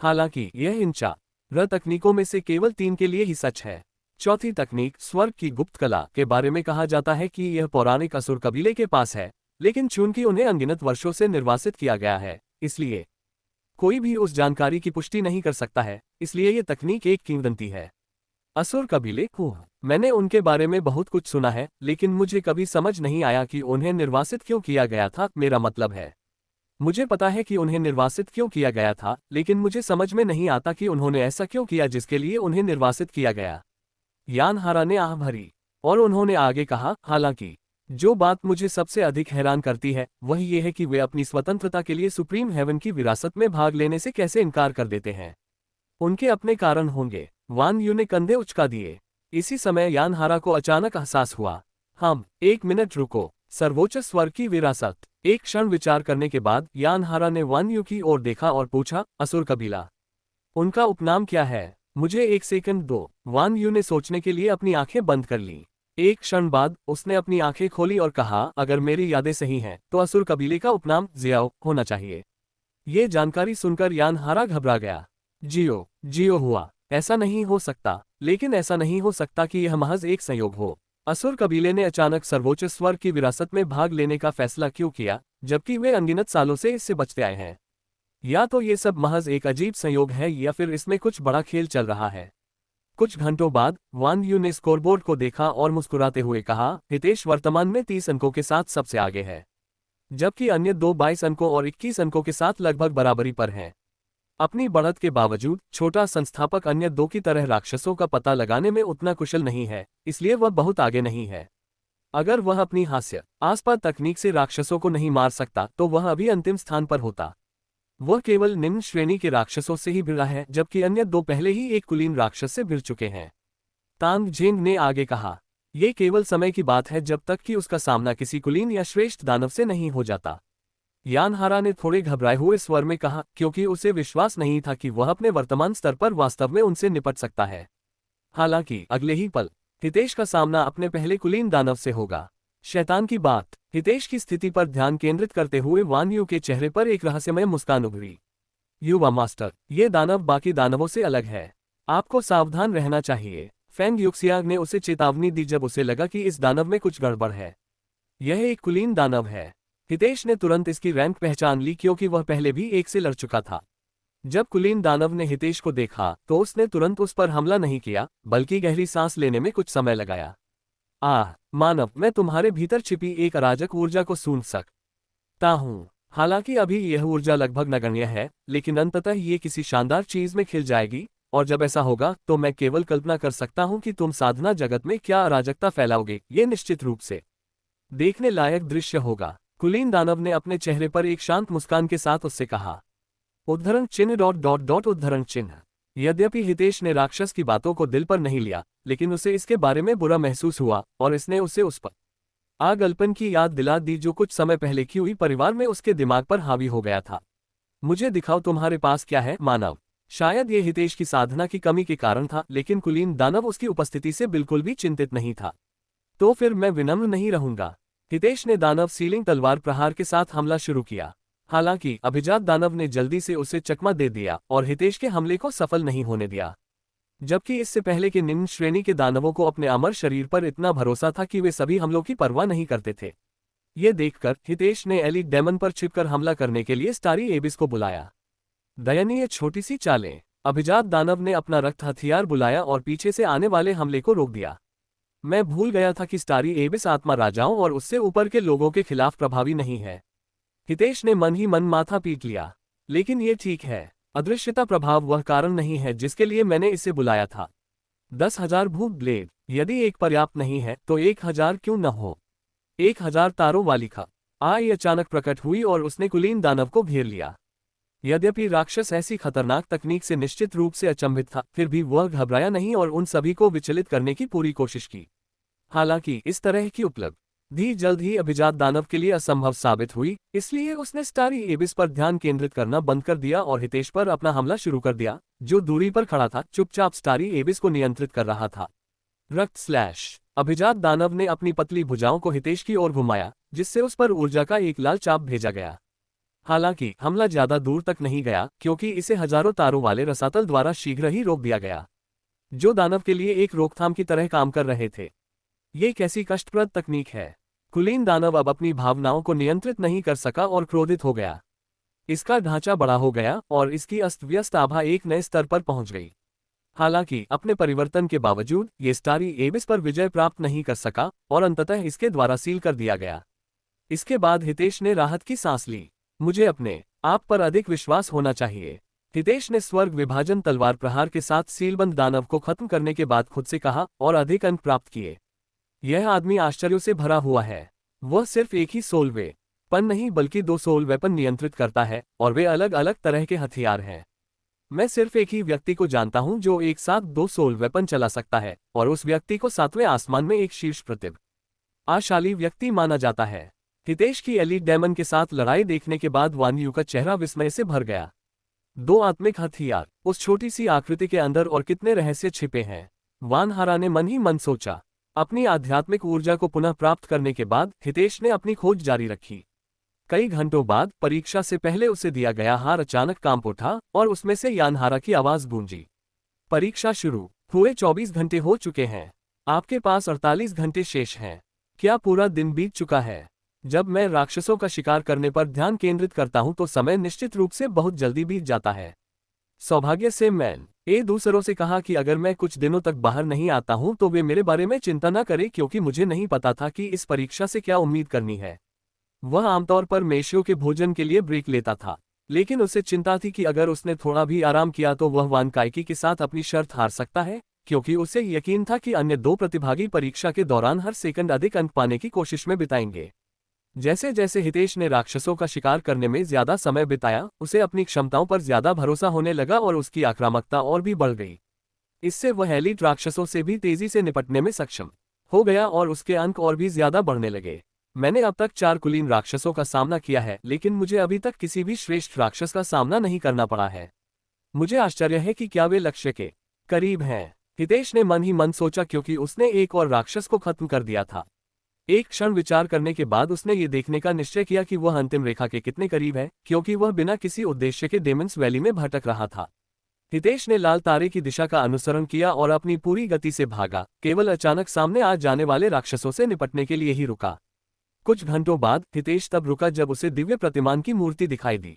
हालांकि यह इन 4 तकनीकों में से केवल 3 के लिए ही सच है। चौथी तकनीक स्वर्ग की गुप्त कला के बारे में कहा जाता है कि यह पौराणिक असुर कबीले के पास है, लेकिन चूंकि उन्हें अनगिनत वर्षों से निर्वासित किया गया है, इसलिए कोई भी उस जानकारी की पुष्टि नहीं कर सकता है, इसलिए यह तकनीक एक किंवदंती है। असुर कबीले मैंने उनके बारे में बहुत कुछ सुना है, लेकिन मुझे कभी समझ नहीं आया कि उन्हें निर्वासित क्यों किया गया था। मेरा मतलब है, मुझे पता है कि उन्हें निर्वासित क्यों किया गया था, लेकिन मुझे समझ में नहीं आता कि उन्होंने ऐसा क्यों किया जिसके लिए उन्हें निर्वासित किया गया। यान हारा ने आह भरी और उन्होंने आगे कहा, हालांकि जो बात मुझे सबसे अधिक हैरान करती है वह ये है कि वे अपनी स्वतंत्रता के लिए सुप्रीम हेवन की विरासत में भाग लेने से कैसे इनकार कर देते हैं। उनके अपने कारण होंगे। वान यू ने कंधे उचका दिए। इसी समय यान हारा को अचानक एहसास हुआ। 1 मिनट रुको, सर्वोच्च स्वर्ग की विरासत। एक क्षण विचार करने के बाद यान हारा ने वान यू की ओर देखा और पूछा, असुर कबीला, उनका उपनाम क्या है? मुझे 1 सेकंड दो। वान यू ने सोचने के लिए अपनी आंखें बंद कर ली। एक क्षण बाद उसने अपनी आंखें खोली और कहा, अगर मेरी यादें सही हैं तो असुर कबीले का उपनाम जियाओ होना चाहिए। ये जानकारी सुनकर यान हारा घबरा गया। जियो हुआ? ऐसा नहीं हो सकता। लेकिन ऐसा नहीं हो सकता कि यह महज एक संयोग हो। असुर कबीले ने अचानक सर्वोच्च स्वर्ग की विरासत में भाग लेने का फैसला क्यों किया, जबकि वे अनगिनत सालों से इससे बचते आए हैं? या तो ये सब महज एक अजीब संयोग है या फिर इसमें कुछ बड़ा खेल चल रहा है। कुछ घंटों बाद वान यू ने स्कोरबोर्ड को देखा और मुस्कुराते हुए कहा, हितेश वर्तमान में 30 अंकों के साथ सबसे आगे है, जबकि अन्य 2 22 अंकों और 21 अंकों के साथ लगभग बराबरी पर हैं। अपनी बढ़त के बावजूद छोटा संस्थापक अन्य 2 की तरह राक्षसों का पता लगाने में उतना कुशल नहीं है, इसलिए वह बहुत आगे नहीं है। अगर वह अपनी हास्य आसपास तकनीक से राक्षसों को नहीं मार सकता तो वह अभी अंतिम स्थान पर होता। वह केवल निम्न श्रेणी के राक्षसों से ही भिड़ा है, जबकि अन्य 2 पहले ही एक कुलीन राक्षस से भिड़ चुके हैं। तांग जेंग ने आगे कहा, यह केवल समय की बात है जब तक कि उसका सामना किसी कुलीन या श्रेष्ठ दानव से नहीं हो जाता। यान हारा ने थोड़े घबराए हुए स्वर में कहा, क्योंकि उसे विश्वास नहीं था कि वह अपने वर्तमान स्तर पर वास्तव में उनसे निपट सकता है। हालांकि अगले ही पल हितेश का सामना अपने पहले कुलीन दानव से होगा। शैतान की बात। हितेश की स्थिति पर ध्यान केंद्रित करते हुए वान यू के चेहरे पर एक रहस्यमय मुस्कान उभरी। युवा मास्टर, ये दानव बाकी दानवों से अलग है। आपको सावधान रहना चाहिए। फेंग युक्सियाग ने उसे चेतावनी दी जब उसे लगा कि इस दानव में कुछ गड़बड़ है। यह एक कुलीन दानव है। हितेश ने तुरंत इसकी रैंक पहचान ली क्योंकि वह पहले भी एक से लड़ चुका था। जब कुलीन दानव ने हितेश को देखा तो उसने तुरंत उस पर हमला नहीं किया, बल्कि गहरी सांस लेने में कुछ समय लगाया। मानव, मैं तुम्हारे भीतर छिपी एक अराजक ऊर्जा को सूंघ सकता हूँ। हालांकि अभी यह ऊर्जा लगभग नगण्य है, लेकिन अंततः ये किसी शानदार चीज में खिल जाएगी, और जब ऐसा होगा तो मैं केवल कल्पना कर सकता हूँ कि तुम साधना जगत में क्या अराजकता फैलाओगे। ये निश्चित रूप से देखने लायक दृश्य होगा। कुलीन दानव ने अपने चेहरे पर एक शांत मुस्कान के साथ उससे कहा। उद्धरण चिन्ह डॉट डॉट डॉट उद्धरण चिन्ह। यद्यपि हितेश ने राक्षस की बातों को दिल पर नहीं लिया, लेकिन उसे इसके बारे में बुरा महसूस हुआ और इसने उसे उस पर आगलपन की याद दिला दी जो कुछ समय पहले की हुई परिवार में उसके दिमाग पर हावी हो गया था। मुझे दिखाओ तुम्हारे पास क्या है मानव। शायद ये हितेश की साधना की कमी के कारण था, लेकिन कुलीन दानव उसकी उपस्थिति से बिल्कुल भी चिंतित नहीं था। तो फिर मैं विनम्र नहीं रहूंगा। हितेश ने दानव सीलिंग तलवार प्रहार के साथ हमला शुरू किया। हालांकि अभिजात दानव ने जल्दी से उसे चकमा दे दिया और हितेश के हमले को सफल नहीं होने दिया। जबकि इससे पहले के निम्न श्रेणी के दानवों को अपने अमर शरीर पर इतना भरोसा था कि वे सभी हमलों की परवाह नहीं करते थे। ये देखकर हितेश ने एलिट डेमन पर छिपकर हमला करने के लिए स्टारी एबिस को बुलाया। दयनीय छोटी सी चालें। अभिजात दानव ने अपना रक्त हथियार बुलाया और पीछे से आने वाले हमले को रोक दिया। मैं भूल गया था कि स्टारी एबिस आत्मा राजाओं और उससे ऊपर के लोगों के खिलाफ प्रभावी नहीं है। हितेश ने मन ही मन माथा पीट लिया। लेकिन ये ठीक है, अदृश्यता प्रभाव वह कारण नहीं है जिसके लिए मैंने इसे बुलाया था। 10,000 भूत ब्लेड। यदि एक पर्याप्त नहीं है तो 1,000 क्यों न हो। 1,000 तारों वाली आई अचानक प्रकट हुई और उसने कुलीन दानव को घेर लिया। यद्यपि राक्षस ऐसी खतरनाक तकनीक से निश्चित रूप से अचंभित था, फिर भी वह घबराया नहीं और उन सभी को विचलित करने की पूरी कोशिश की। हालांकि इस तरह की उपलब्धि जल्द ही अभिजात दानव के लिए असंभव साबित हुई, इसलिए उसने स्टारी एबिस पर ध्यान केंद्रित करना बंद कर दिया और हितेश पर अपना हमला शुरू कर दिया, जो दूरी पर खड़ा था, चुपचाप स्टारी एबिस को नियंत्रित कर रहा था। रक्त स्लैश। अभिजात दानव ने अपनी पतली भुजाओं को हितेश की ओर घुमाया, जिससे उस पर ऊर्जा का एक लाल चाप भेजा गया। हालांकि हमला ज्यादा दूर तक नहीं गया, क्योंकि इसे हजारों तारों वाले रसातल द्वारा शीघ्र ही रोक दिया गया, जो दानव के लिए एक रोकथाम की तरह काम कर रहे थे। ये कैसी कष्टप्रद तकनीक है। कुलीन दानव अब अपनी भावनाओं को नियंत्रित नहीं कर सका और क्रोधित हो गया। इसका ढांचा बड़ा हो गया और इसकी अस्त व्यस्त आभा एक नए स्तर पर पहुंच गई। हालांकि अपने परिवर्तन के बावजूद ये स्टारी एबिस पर विजय प्राप्त नहीं कर सका और अंततः इसके द्वारा सील कर दिया गया। इसके बाद हितेश ने राहत की सांस ली। मुझे अपने आप पर अधिक विश्वास होना चाहिए। हितेश ने स्वर्ग विभाजन तलवार प्रहार के साथ सीलबंद दानव को खत्म करने के बाद खुद से कहा, और अधिक अंक प्राप्त किए। यह आदमी आश्चर्यों से भरा हुआ है। वह सिर्फ एक ही सोल वेपन नहीं बल्कि 2 सोल वेपन नियंत्रित करता है, और वे अलग अलग तरह के हथियार हैं। मैं सिर्फ एक ही व्यक्ति को जानता हूं जो एक साथ 2 सोल वेपन चला सकता है, और उस व्यक्ति को 7वें आसमान में एक शीर्ष प्रतिभाशाली व्यक्ति माना जाता है। हितेश की एलिट डेमन के साथ लड़ाई देखने के बाद वान यू का चेहरा विस्मय से भर गया। 2 आत्मिक हथियार उस छोटी सी आकृति के अंदर, और कितने रहस्य छिपे हैं। वान हारा ने मन ही मन सोचा। अपनी आध्यात्मिक ऊर्जा को पुनः प्राप्त करने के बाद हितेश ने अपनी खोज जारी रखी। कई घंटों बाद परीक्षा से पहले उसे दिया गया हार अचानक कांप उठा और उसमें से यानहारा की आवाज गूंजी। परीक्षा शुरू हुए 24 घंटे हो चुके हैं। आपके पास 48 घंटे शेष हैं। क्या पूरा दिन बीत चुका है? जब मैं राक्षसों का शिकार करने पर ध्यान केंद्रित करता हूं तो समय निश्चित रूप से बहुत जल्दी बीत जाता है। सौभाग्य से मैंने दूसरों से कहा कि अगर मैं कुछ दिनों तक बाहर नहीं आता हूं तो वे मेरे बारे में चिंता न करें, क्योंकि मुझे नहीं पता था कि इस परीक्षा से क्या उम्मीद करनी है। वह आमतौर पर मेषियों के भोजन के लिए ब्रेक लेता था, लेकिन उसे चिंता थी कि अगर उसने थोड़ा भी आराम किया तो वह वान काइकी के साथ अपनी शर्त हार सकता है, क्योंकि उसे यकीन था कि अन्य 2 प्रतिभागी परीक्षा के दौरान हर सेकंड अधिक अंक पाने की कोशिश में बिताएंगे। जैसे जैसे हितेश ने राक्षसों का शिकार करने में ज्यादा समय बिताया, उसे अपनी क्षमताओं पर ज्यादा भरोसा होने लगा और उसकी आक्रामकता और भी बढ़ गई। इससे वह एलीट राक्षसों से भी तेजी से निपटने में सक्षम हो गया और उसके अंक और भी ज्यादा बढ़ने लगे। मैंने अब तक 4 कुलीन राक्षसों का सामना किया है, लेकिन मुझे अभी तक किसी भी श्रेष्ठ राक्षस का सामना नहीं करना पड़ा है। मुझे आश्चर्य है कि क्या वे लक्ष्य के करीब हैं। हितेश ने मन ही मन सोचा, क्योंकि उसने एक और राक्षस को खत्म कर दिया था। एक क्षण विचार करने के बाद उसने ये देखने का निश्चय किया कि वह अंतिम रेखा के कितने करीब है, क्योंकि वह बिना किसी उद्देश्य के डेमन्स वैली में भटक रहा था। हितेश ने लाल तारे की दिशा का अनुसरण किया और अपनी पूरी गति से भागा, केवल अचानक सामने आ जाने वाले राक्षसों से निपटने के लिए ही रुका। कुछ घंटों बाद हितेश तब रुका जब उसे दिव्य प्रतिमान की मूर्ति दिखाई दी।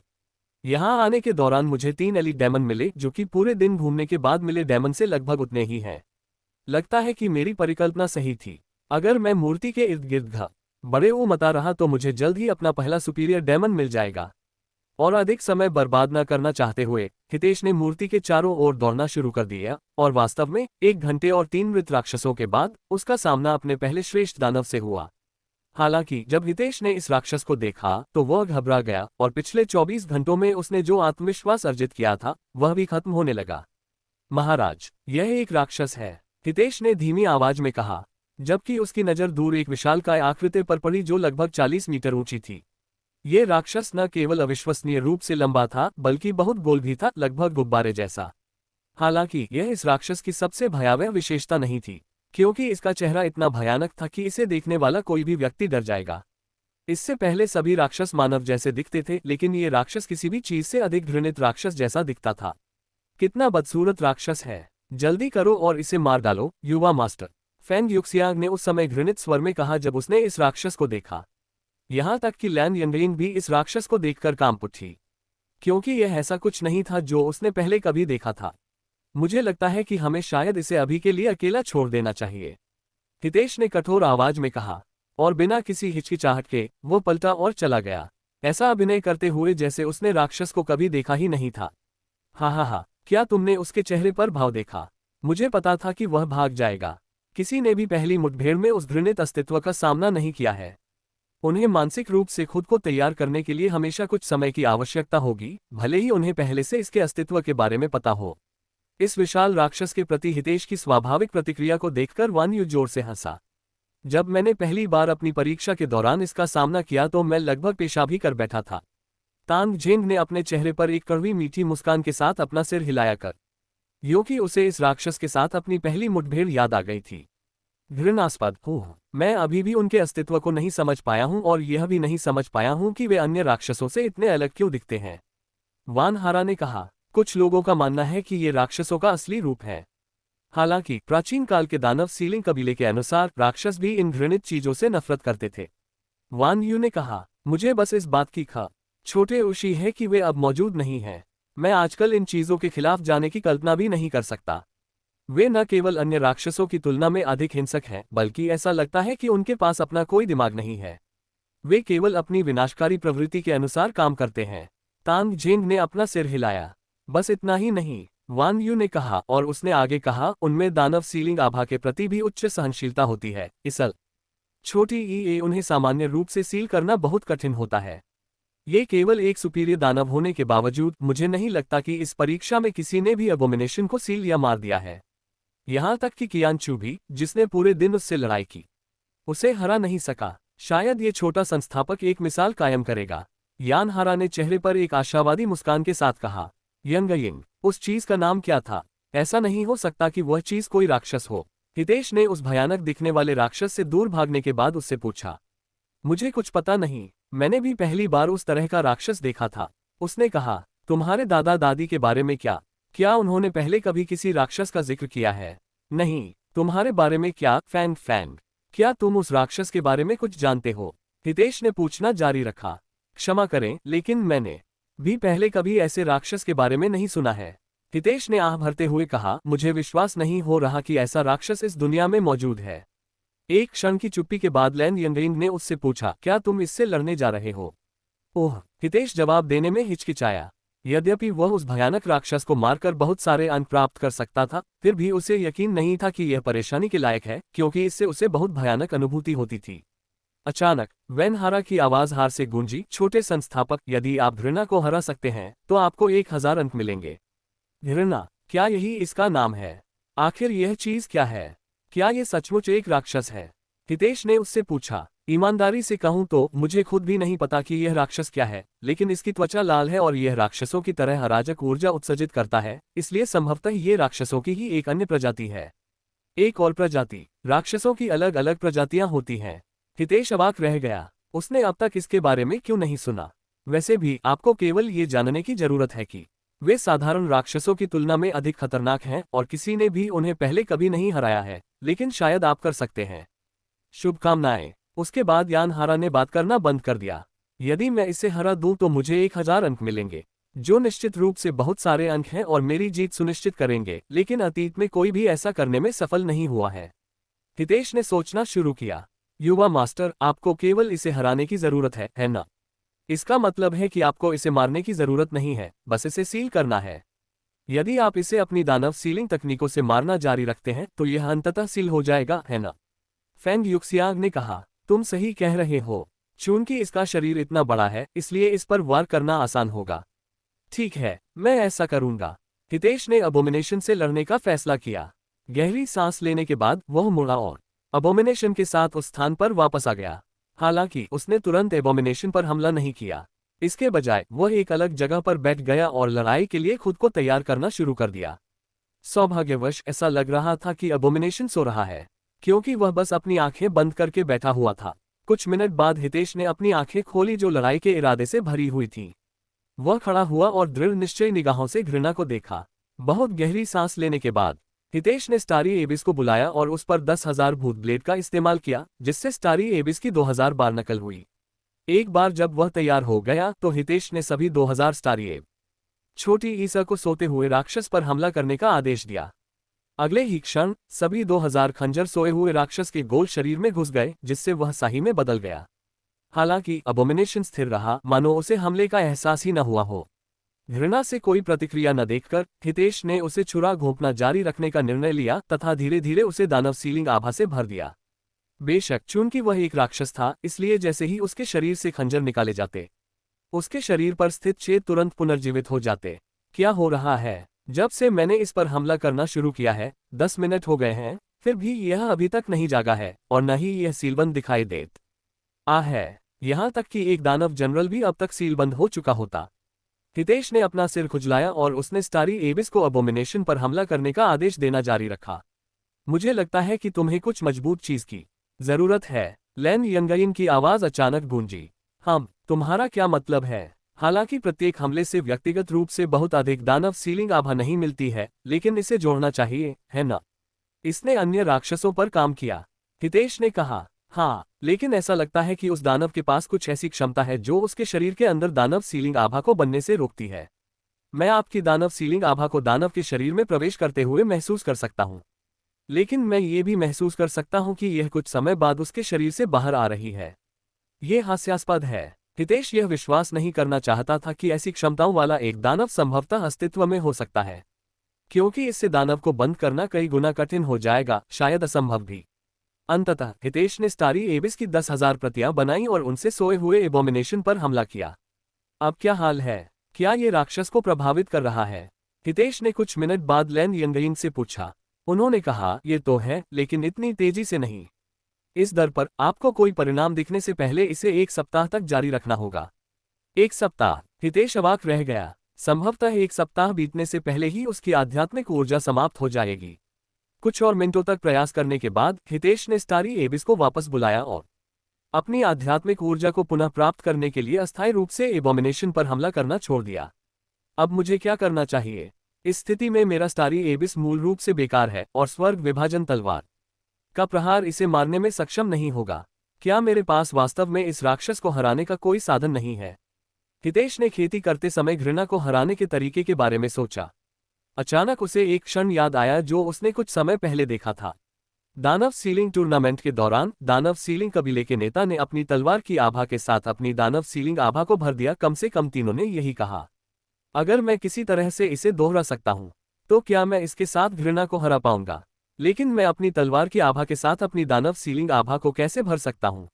यहाँ आने के दौरान मुझे 3 एलिट डेमन मिले, जो कि पूरे दिन घूमने के बाद मिले डेमन से लगभग उतने ही हैं। लगता है कि मेरी परिकल्पना सही थी। अगर मैं मूर्ति के इर्द गिर्द बड़े मता रहा तो मुझे जल्द ही अपना पहला सुपीरियर डेमन मिल जाएगा। और अधिक समय बर्बाद न करना चाहते हुए हितेश ने मूर्ति के चारों ओर दौड़ना शुरू कर दिया, और वास्तव में 1 घंटे और 3 मृत राक्षसों के बाद उसका सामना अपने पहले श्रेष्ठ दानव से हुआ। हालांकि जब हितेश ने इस राक्षस को देखा तो वह घबरा गया और पिछले 24 घंटों में उसने जो आत्मविश्वास अर्जित किया था वह भी खत्म होने लगा। महाराज, यह एक राक्षस है, हितेश ने धीमी आवाज में कहा, जबकि उसकी नजर दूर एक विशालकाय आकृति पर पड़ी जो लगभग 40 मीटर ऊंची थी। ये राक्षस न केवल अविश्वसनीय रूप से लंबा था बल्कि बहुत गोल भी था, लगभग गुब्बारे जैसा। हालांकि यह इस राक्षस की सबसे भयावह विशेषता नहीं थी, क्योंकि इसका चेहरा इतना भयानक था कि इसे देखने वाला कोई भी व्यक्ति डर जाएगा। इससे पहले सभी राक्षस मानव जैसे दिखते थे, लेकिन ये राक्षस किसी भी चीज से अधिक घृणित राक्षस जैसा दिखता था। कितना बदसूरत राक्षस है, जल्दी करो और इसे मार डालो, युवा मास्टर, फेंग युक्सियांग ने उस समय घृणित स्वर में कहा जब उसने इस राक्षस को देखा। यहां तक कि लैन यंगयिंग भी इस राक्षस को देखकर कांप उठी, क्योंकि यह ऐसा कुछ नहीं था जो उसने पहले कभी देखा था। मुझे लगता है कि हमें शायद इसे अभी के लिए अकेला छोड़ देना चाहिए, हितेश ने कठोर आवाज में कहा, और बिना किसी हिचकिचाहट के वो पलटा और चला गया, ऐसा अभिनय करते हुए जैसे उसने राक्षस को कभी देखा ही नहीं था। हा, क्या तुमने उसके चेहरे पर भाव देखा? मुझे पता था कि वह भाग जाएगा। किसी ने भी पहली मुठभेड़ में उस घृणित अस्तित्व का सामना नहीं किया है। उन्हें मानसिक रूप से खुद को तैयार करने के लिए हमेशा कुछ समय की आवश्यकता होगी, भले ही उन्हें पहले से इसके अस्तित्व के बारे में पता हो। इस विशाल राक्षस के प्रति हितेश की स्वाभाविक प्रतिक्रिया को देखकर वान यू जोर से हंसा। जब मैंने पहली बार अपनी परीक्षा के दौरान इसका सामना किया तो मैं लगभग पेशाब ही कर बैठा था। तांग जेंग ने अपने चेहरे पर एक कड़वी मीठी मुस्कान के साथ अपना सिर हिलाया कर, क्योंकि उसे इस राक्षस के साथ अपनी पहली मुठभेड़ याद आ गई थी। घृणास्पद, मैं अभी भी उनके अस्तित्व को नहीं समझ पाया हूं और यह भी नहीं समझ पाया हूं कि वे अन्य राक्षसों से इतने अलग क्यों दिखते हैं, वान हारा ने कहा। कुछ लोगों का मानना है कि ये राक्षसों का असली रूप है। हालांकि प्राचीन काल के दानव सीलिंग कबीले के अनुसार राक्षस भी इन घृणित चीजों से नफरत करते थे, वान यू ने कहा। मुझे बस इस बात की छोटे खुशी है कि वे अब मौजूद नहीं हैं। मैं आजकल इन चीजों के खिलाफ जाने की कल्पना भी नहीं कर सकता। वे न केवल अन्य राक्षसों की तुलना में अधिक हिंसक हैं, बल्कि ऐसा लगता है कि उनके पास अपना कोई दिमाग नहीं है। वे केवल अपनी विनाशकारी प्रवृत्ति के अनुसार काम करते हैं। तांग जेंग ने अपना सिर हिलाया। बस इतना ही नहीं, वान यू ने कहा, और उसने आगे कहा, उनमें दानव सीलिंग आभा के प्रति भी उच्च सहनशीलता होती है। इसल छोटी ई उन्हें सामान्य रूप से सील करना बहुत कठिन होता है। ये केवल एक सुपीरियर दानव होने के बावजूद मुझे नहीं लगता कि इस परीक्षा में किसी ने भी अबोमिनेशन को सील या मार दिया है। यहां तक कि कियानचू भी, जिसने पूरे दिन उससे लड़ाई की, उसे हरा नहीं सका। शायद ये छोटा संस्थापक एक मिसाल कायम करेगा, यान हारा ने चेहरे पर एक आशावादी मुस्कान के साथ कहा। यंगयिंग, उस चीज का नाम क्या था? ऐसा नहीं हो सकता कि वह चीज कोई राक्षस हो, हितेश ने उस भयानक दिखने वाले राक्षस से दूर भागने के बाद उससे पूछा। मुझे कुछ पता नहीं, मैंने भी पहली बार उस तरह का राक्षस देखा था, उसने कहा। तुम्हारे दादा दादी के बारे में क्या उन्होंने पहले कभी किसी राक्षस का जिक्र किया है? नहीं। तुम्हारे बारे में क्या, फैंग फैंग? क्या तुम उस राक्षस के बारे में कुछ जानते हो? हितेश ने पूछना जारी रखा। क्षमा करें, लेकिन मैंने भी पहले कभी ऐसे राक्षस के बारे में नहीं सुना है, हितेश ने आह भरते हुए कहा। मुझे विश्वास नहीं हो रहा कि ऐसा राक्षस इस दुनिया में मौजूद है। एक क्षण की चुप्पी के बाद लैन यंगयिंग ने उससे पूछा, क्या तुम इससे लड़ने जा रहे हो? ओह, हितेश जवाब देने में हिचकिचाया। यद्यपि वह उस भयानक राक्षस को मारकर बहुत सारे अंक प्राप्त कर सकता था, फिर भी उसे यकीन नहीं था कि यह परेशानी के लायक है, क्योंकि इससे उसे बहुत भयानक अनुभूति होती थी। अचानक वैन हारा की आवाज हार से गूंजी। छोटे संस्थापक, यदि आप घृणा को हरा सकते हैं तो आपको 1000 अंक मिलेंगे। घृणा, क्या यही इसका नाम है? आखिर यह चीज क्या है? क्या यह सचमुच एक राक्षस है? हितेश ने उससे पूछा। ईमानदारी से कहूं तो मुझे खुद भी नहीं पता कि यह राक्षस क्या है, लेकिन इसकी त्वचा लाल है और यह राक्षसों की तरह अराजक ऊर्जा उत्सर्जित करता है, इसलिए संभवतः ये राक्षसों की ही एक अन्य प्रजाति है। एक और प्रजाति? राक्षसों की अलग अलग प्रजातियां होती हैं। हितेश अवाक रह गया, उसने अब तक इसके बारे में क्यों नहीं सुना। वैसे भी आपको केवल ये जानने की जरूरत है कि वे साधारण राक्षसों की तुलना में अधिक खतरनाक हैं और किसी ने भी उन्हें पहले कभी नहीं हराया है, लेकिन शायद आप कर सकते हैं। शुभकामनाएं। उसके बाद यान हारा ने बात करना बंद कर दिया। यदि मैं इसे हरा दूं तो मुझे 1000 अंक मिलेंगे, जो निश्चित रूप से बहुत सारे अंक हैं और मेरी जीत सुनिश्चित करेंगे, लेकिन अतीत में कोई भी ऐसा करने में सफल नहीं हुआ है। हितेश ने सोचना शुरू किया। युवा मास्टर, आपको केवल इसे हराने की जरूरत है ना? इसका मतलब है कि आपको इसे मारने की जरूरत नहीं है, बस इसे सील करना है। यदि आप इसे अपनी दानव सीलिंग तकनीकों से मारना जारी रखते हैं तो यह अंततः सील हो जाएगा, है ना? फेंग युक्सियांग ने कहा। तुम सही कह रहे हो। चूंकि इसका शरीर इतना बड़ा है इसलिए इस पर वार करना आसान होगा। ठीक है, मैं ऐसा करूंगा। हितेश ने अबोमिनेशन से लड़ने का फैसला किया। गहरी सांस लेने के बाद वह मुड़ा और अबोमिनेशन के साथ उस स्थान पर वापस आ गया। हालांकि उसने तुरंत एबोमिनेशन पर हमला नहीं किया। इसके बजाय वह एक अलग जगह पर बैठ गया और लड़ाई के लिए खुद को तैयार करना शुरू कर दिया। सौभाग्यवश ऐसा लग रहा था कि अबोमिनेशन सो रहा है, क्योंकि वह बस अपनी आंखें बंद करके बैठा हुआ था। कुछ मिनट बाद हितेश ने अपनी आंखें खोली जो लड़ाई के इरादे से भरी हुई थी। वह खड़ा हुआ और दृढ़ निश्चय निगाहों से घृणा को देखा। बहुत गहरी सांस लेने के बाद हितेश ने स्टारी एबिस को बुलाया और उस पर 10,000 भूत ब्लेड का इस्तेमाल किया, जिससे स्टारी एबिस की 2000 बार नकल हुई। एक बार जब वह तैयार हो गया तो हितेश ने सभी 2000 स्टारी एब छोटी ईसा को सोते हुए राक्षस पर हमला करने का आदेश दिया। अगले ही क्षण सभी 2000 खंजर सोए हुए राक्षस के गोल शरीर में घुस गए, जिससे वह शाही में बदल गया। हालांकि अबोमिनेशन स्थिर रहा, मानो उसे हमले का एहसास ही न हुआ हो। घृणा से कोई प्रतिक्रिया न देखकर हितेश ने उसे छुरा घोंपना जारी रखने का निर्णय लिया तथा धीरे धीरे उसे दानव सीलिंग आभा से भर दिया। बेशक चूंकि वह एक राक्षस था, इसलिए जैसे ही उसके शरीर से खंजर निकाले जाते उसके शरीर पर स्थित छेद तुरंत पुनर्जीवित हो जाते। क्या हो रहा है? जब से मैंने इस पर हमला करना शुरू किया है 10 मिनट हो गए हैं, फिर भी यह अभी तक नहीं जागा है और न ही यह सीलबंद दिखाई देत है। यहाँ तक कि एक दानव जनरल भी अब तक सीलबंद हो चुका होता। हितेश ने अपना सिर खुजलाया और उसने स्टारी एबिस को अबोमिनेशन पर हमला करने का आदेश देना जारी रखा। मुझे लगता है कि तुम्हें कुछ मजबूत चीज की जरूरत है। लैन यंगइन की आवाज अचानक गूंजी। तुम्हारा क्या मतलब है? हालांकि प्रत्येक हमले से व्यक्तिगत रूप से बहुत अधिक दानव सीलिंग आभा नहीं मिलती है, लेकिन इसे जोड़ना चाहिए, है ना? इसने अन्य राक्षसों पर काम किया। हितेश ने कहा, हाँ, लेकिन ऐसा लगता है कि उस दानव के पास कुछ ऐसी क्षमता है जो उसके शरीर के अंदर दानव सीलिंग आभा को बनने से रोकती है। मैं आपकी दानव सीलिंग आभा को दानव के शरीर में प्रवेश करते हुए महसूस कर सकता हूँ, लेकिन मैं ये भी महसूस कर सकता हूँ कि यह कुछ समय बाद उसके शरीर से बाहर आ रही है। यह हास्यास्पद है। हितेश यह विश्वास नहीं करना चाहता था कि ऐसी क्षमताओं वाला एक दानव संभवतः अस्तित्व में हो सकता है, क्योंकि इससे दानव को बंद करना कई गुना कठिन हो जाएगा, शायद असंभव भी। अंततः हितेश ने स्टारी एबिस की 10,000 प्रतियां बनाई और उनसे सोए हुए एबोमिनेशन पर हमला किया। अब क्या हाल है? क्या ये राक्षस को प्रभावित कर रहा है? हितेश ने कुछ मिनट बाद लैन यंगइन से पूछा। उन्होंने कहा, ये तो है, लेकिन इतनी तेजी से नहीं। इस दर पर आपको कोई परिणाम दिखने से पहले इसे 1 सप्ताह तक जारी रखना होगा। 1 सप्ताह? हितेश अवाक रह गया। संभवतः 1 सप्ताह बीतने से पहले ही उसकी आध्यात्मिक ऊर्जा समाप्त हो जाएगी। कुछ और मिनटों तक प्रयास करने के बाद हितेश ने स्टारी एबिस को वापस बुलाया और अपनी आध्यात्मिक ऊर्जा को पुनः प्राप्त करने के लिए अस्थायी रूप से एबोमिनेशन पर हमला करना छोड़ दिया। अब मुझे क्या करना चाहिए? इस स्थिति में मेरा स्टारी एबिस मूल रूप से बेकार है और स्वर्ग विभाजन तलवार का प्रहार इसे मारने में सक्षम नहीं होगा। क्या मेरे पास वास्तव में इस राक्षस को हराने का कोई साधन नहीं है? हितेश ने खेती करते समय घृणा को हराने के तरीके के बारे में सोचा। अचानक उसे एक क्षण याद आया जो उसने कुछ समय पहले देखा था। दानव सीलिंग टूर्नामेंट के दौरान दानव सीलिंग कबीले के नेता ने अपनी तलवार की आभा के साथ अपनी दानव सीलिंग आभा को भर दिया। कम से कम तीनों ने यही कहा, अगर मैं किसी तरह से इसे दोहरा सकता हूं तो क्या मैं इसके साथ घृणा को हरा पाऊंगा? लेकिन मैं अपनी तलवार की आभा के साथ अपनी दानव सीलिंग आभा को कैसे भर सकता हूं?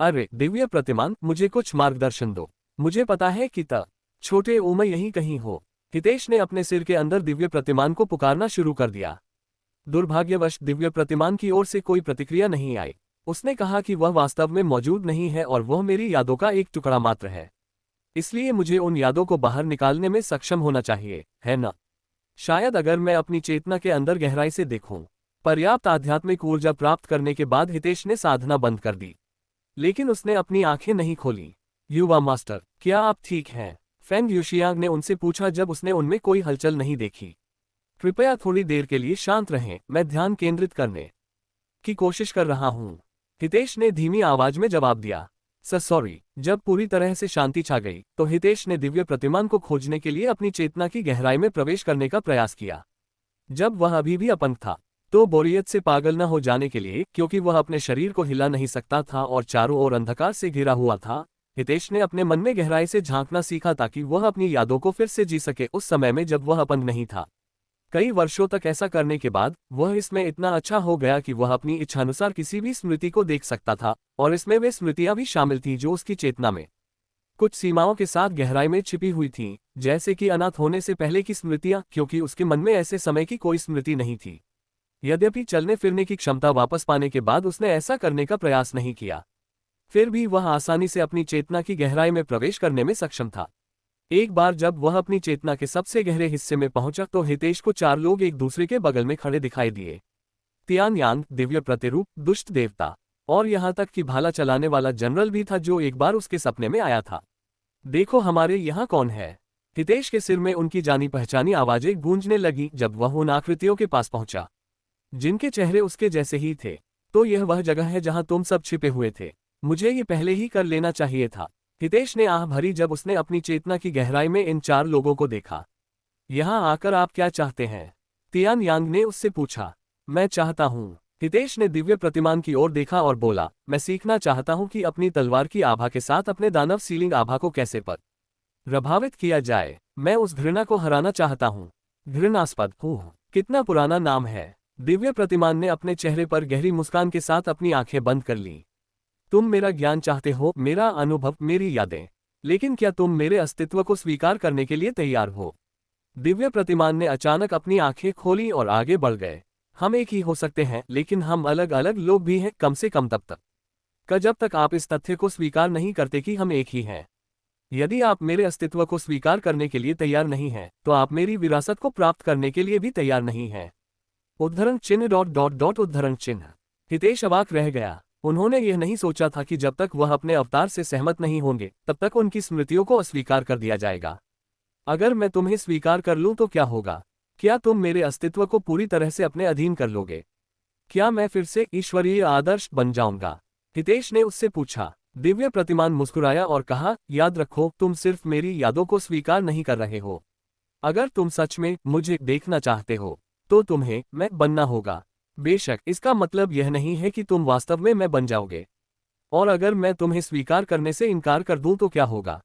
अरे दिव्य प्रतिमान, मुझे कुछ मार्गदर्शन दो। मुझे पता है कि छोटे ओम यहीं कहीं हो। हितेश ने अपने सिर के अंदर दिव्य प्रतिमान को पुकारना शुरू कर दिया। दुर्भाग्यवश दिव्य प्रतिमान की ओर से कोई प्रतिक्रिया नहीं आई। उसने कहा कि वह वास्तव में मौजूद नहीं है और वह मेरी यादों का एक टुकड़ा मात्र है, इसलिए मुझे उन यादों को बाहर निकालने में सक्षम होना चाहिए, है ना? शायद अगर मैं अपनी चेतना के अंदर गहराई से देखूं। पर्याप्त आध्यात्मिक ऊर्जा प्राप्त करने के बाद हितेश ने साधना बंद कर दी, लेकिन उसने अपनी आंखें नहीं खोली। युवा मास्टर, क्या आप ठीक हैं? फेंग यूशियांग ने उनसे पूछा जब उसने उनमें कोई हलचल नहीं देखी। कृपया थोड़ी देर के लिए शांत रहें, मैं ध्यान केंद्रित करने की कोशिश कर रहा हूं। हितेश ने धीमी आवाज में जवाब दिया। सॉरी। जब पूरी तरह से शांति छा गई तो हितेश ने दिव्य प्रतिमान को खोजने के लिए अपनी चेतना की गहराई में प्रवेश करने का प्रयास किया। जब वह अभी भी अपंग था तो बोरियत से पागल न हो जाने के लिए, क्योंकि वह अपने शरीर को हिला नहीं सकता था और चारों ओर अंधकार से घिरा हुआ था, हितेश ने अपने मन में गहराई से झांकना सीखा ताकि वह अपनी यादों को फिर से जी सके उस समय में जब वह अपंग नहीं था। कई वर्षों तक ऐसा करने के बाद वह इसमें इतना अच्छा हो गया कि वह अपनी इच्छानुसार किसी भी स्मृति को देख सकता था, और इसमें वे स्मृतियां भी शामिल थीं जो उसकी चेतना में कुछ सीमाओं के साथ गहराई में छिपी हुई थीं, जैसे कि अनाथ होने से पहले की स्मृतियां, क्योंकि उसके मन में ऐसे समय की कोई स्मृति नहीं थी। यद्यपि चलने फिरने की क्षमता वापस पाने के बाद उसने ऐसा करने का प्रयास नहीं किया, फिर भी वह आसानी से अपनी चेतना की गहराई में प्रवेश करने में सक्षम था। एक बार जब वह अपनी चेतना के सबसे गहरे हिस्से में पहुंचा तो हितेश को 4 लोग एक दूसरे के बगल में खड़े दिखाई दिए। तियान यांग, दिव्य प्रतिरूप, दुष्ट देवता, और यहाँ तक कि भाला चलाने वाला जनरल भी था जो एक बार उसके सपने में आया था। देखो हमारे यहाँ कौन है। हितेश के सिर में उनकी जानी पहचानी आवाजें गूंजने लगी जब वह उन आकृतियों के पास पहुंचा जिनके चेहरे उसके जैसे ही थे। तो यह वह जगह है जहां तुम सब छिपे हुए थे, मुझे ये पहले ही कर लेना चाहिए था। हितेश ने आह भरी जब उसने अपनी चेतना की गहराई में इन 4 लोगों को देखा। यहाँ आकर आप क्या चाहते हैं? तियान यांग ने उससे पूछा। मैं चाहता हूँ। हितेश ने दिव्य प्रतिमान की ओर देखा और बोला, मैं सीखना चाहता हूँ कि अपनी तलवार की आभा के साथ अपने दानव सीलिंग आभा को कैसे प्रभावित किया जाए। मैं उस घृणा को हराना चाहता हूँ। घृणास्पद, कितना पुराना नाम है। दिव्य प्रतिमान ने अपने चेहरे पर गहरी मुस्कान के साथ अपनी आंखें बंद कर लीं। तुम मेरा ज्ञान चाहते हो, मेरा अनुभव, मेरी यादें, लेकिन क्या तुम मेरे अस्तित्व को स्वीकार करने के लिए तैयार हो? दिव्य प्रतिमान ने अचानक अपनी आंखें खोली और आगे बढ़ गए। हम एक ही हो सकते हैं, लेकिन हम अलग अलग लोग भी हैं, कम से कम तब तक जब तक आप इस तथ्य को स्वीकार नहीं करते कि हम एक ही हैं। यदि आप मेरे अस्तित्व को स्वीकार करने के लिए तैयार नहीं हैं, तो आप मेरी विरासत को प्राप्त करने के लिए भी तैयार नहीं हैं। उद्धरण चिन्ह ... उद्धरण चिन्ह। हितेश अवाक रह गया। उन्होंने यह नहीं सोचा था कि जब तक वह अपने अवतार से सहमत नहीं होंगे तब तक उनकी स्मृतियों को अस्वीकार कर दिया जाएगा। अगर मैं तुम्हें स्वीकार कर लूं तो क्या होगा? क्या तुम मेरे अस्तित्व को पूरी तरह से अपने अधीन कर लोगे? क्या मैं फिर से ईश्वरीय आदर्श बन जाऊंगा? हितेश ने उससे पूछा। दिव्य प्रतिमान मुस्कुराया और कहा, याद रखो, तुम सिर्फ मेरी यादों को स्वीकार नहीं कर रहे हो। अगर तुम सच में मुझे देखना चाहते हो तो तुम्हें मैं बनना होगा। बेशक इसका मतलब यह नहीं है कि तुम वास्तव में मैं बन जाओगे। और अगर मैं तुम्हें स्वीकार करने से इनकार कर दूं तो क्या होगा?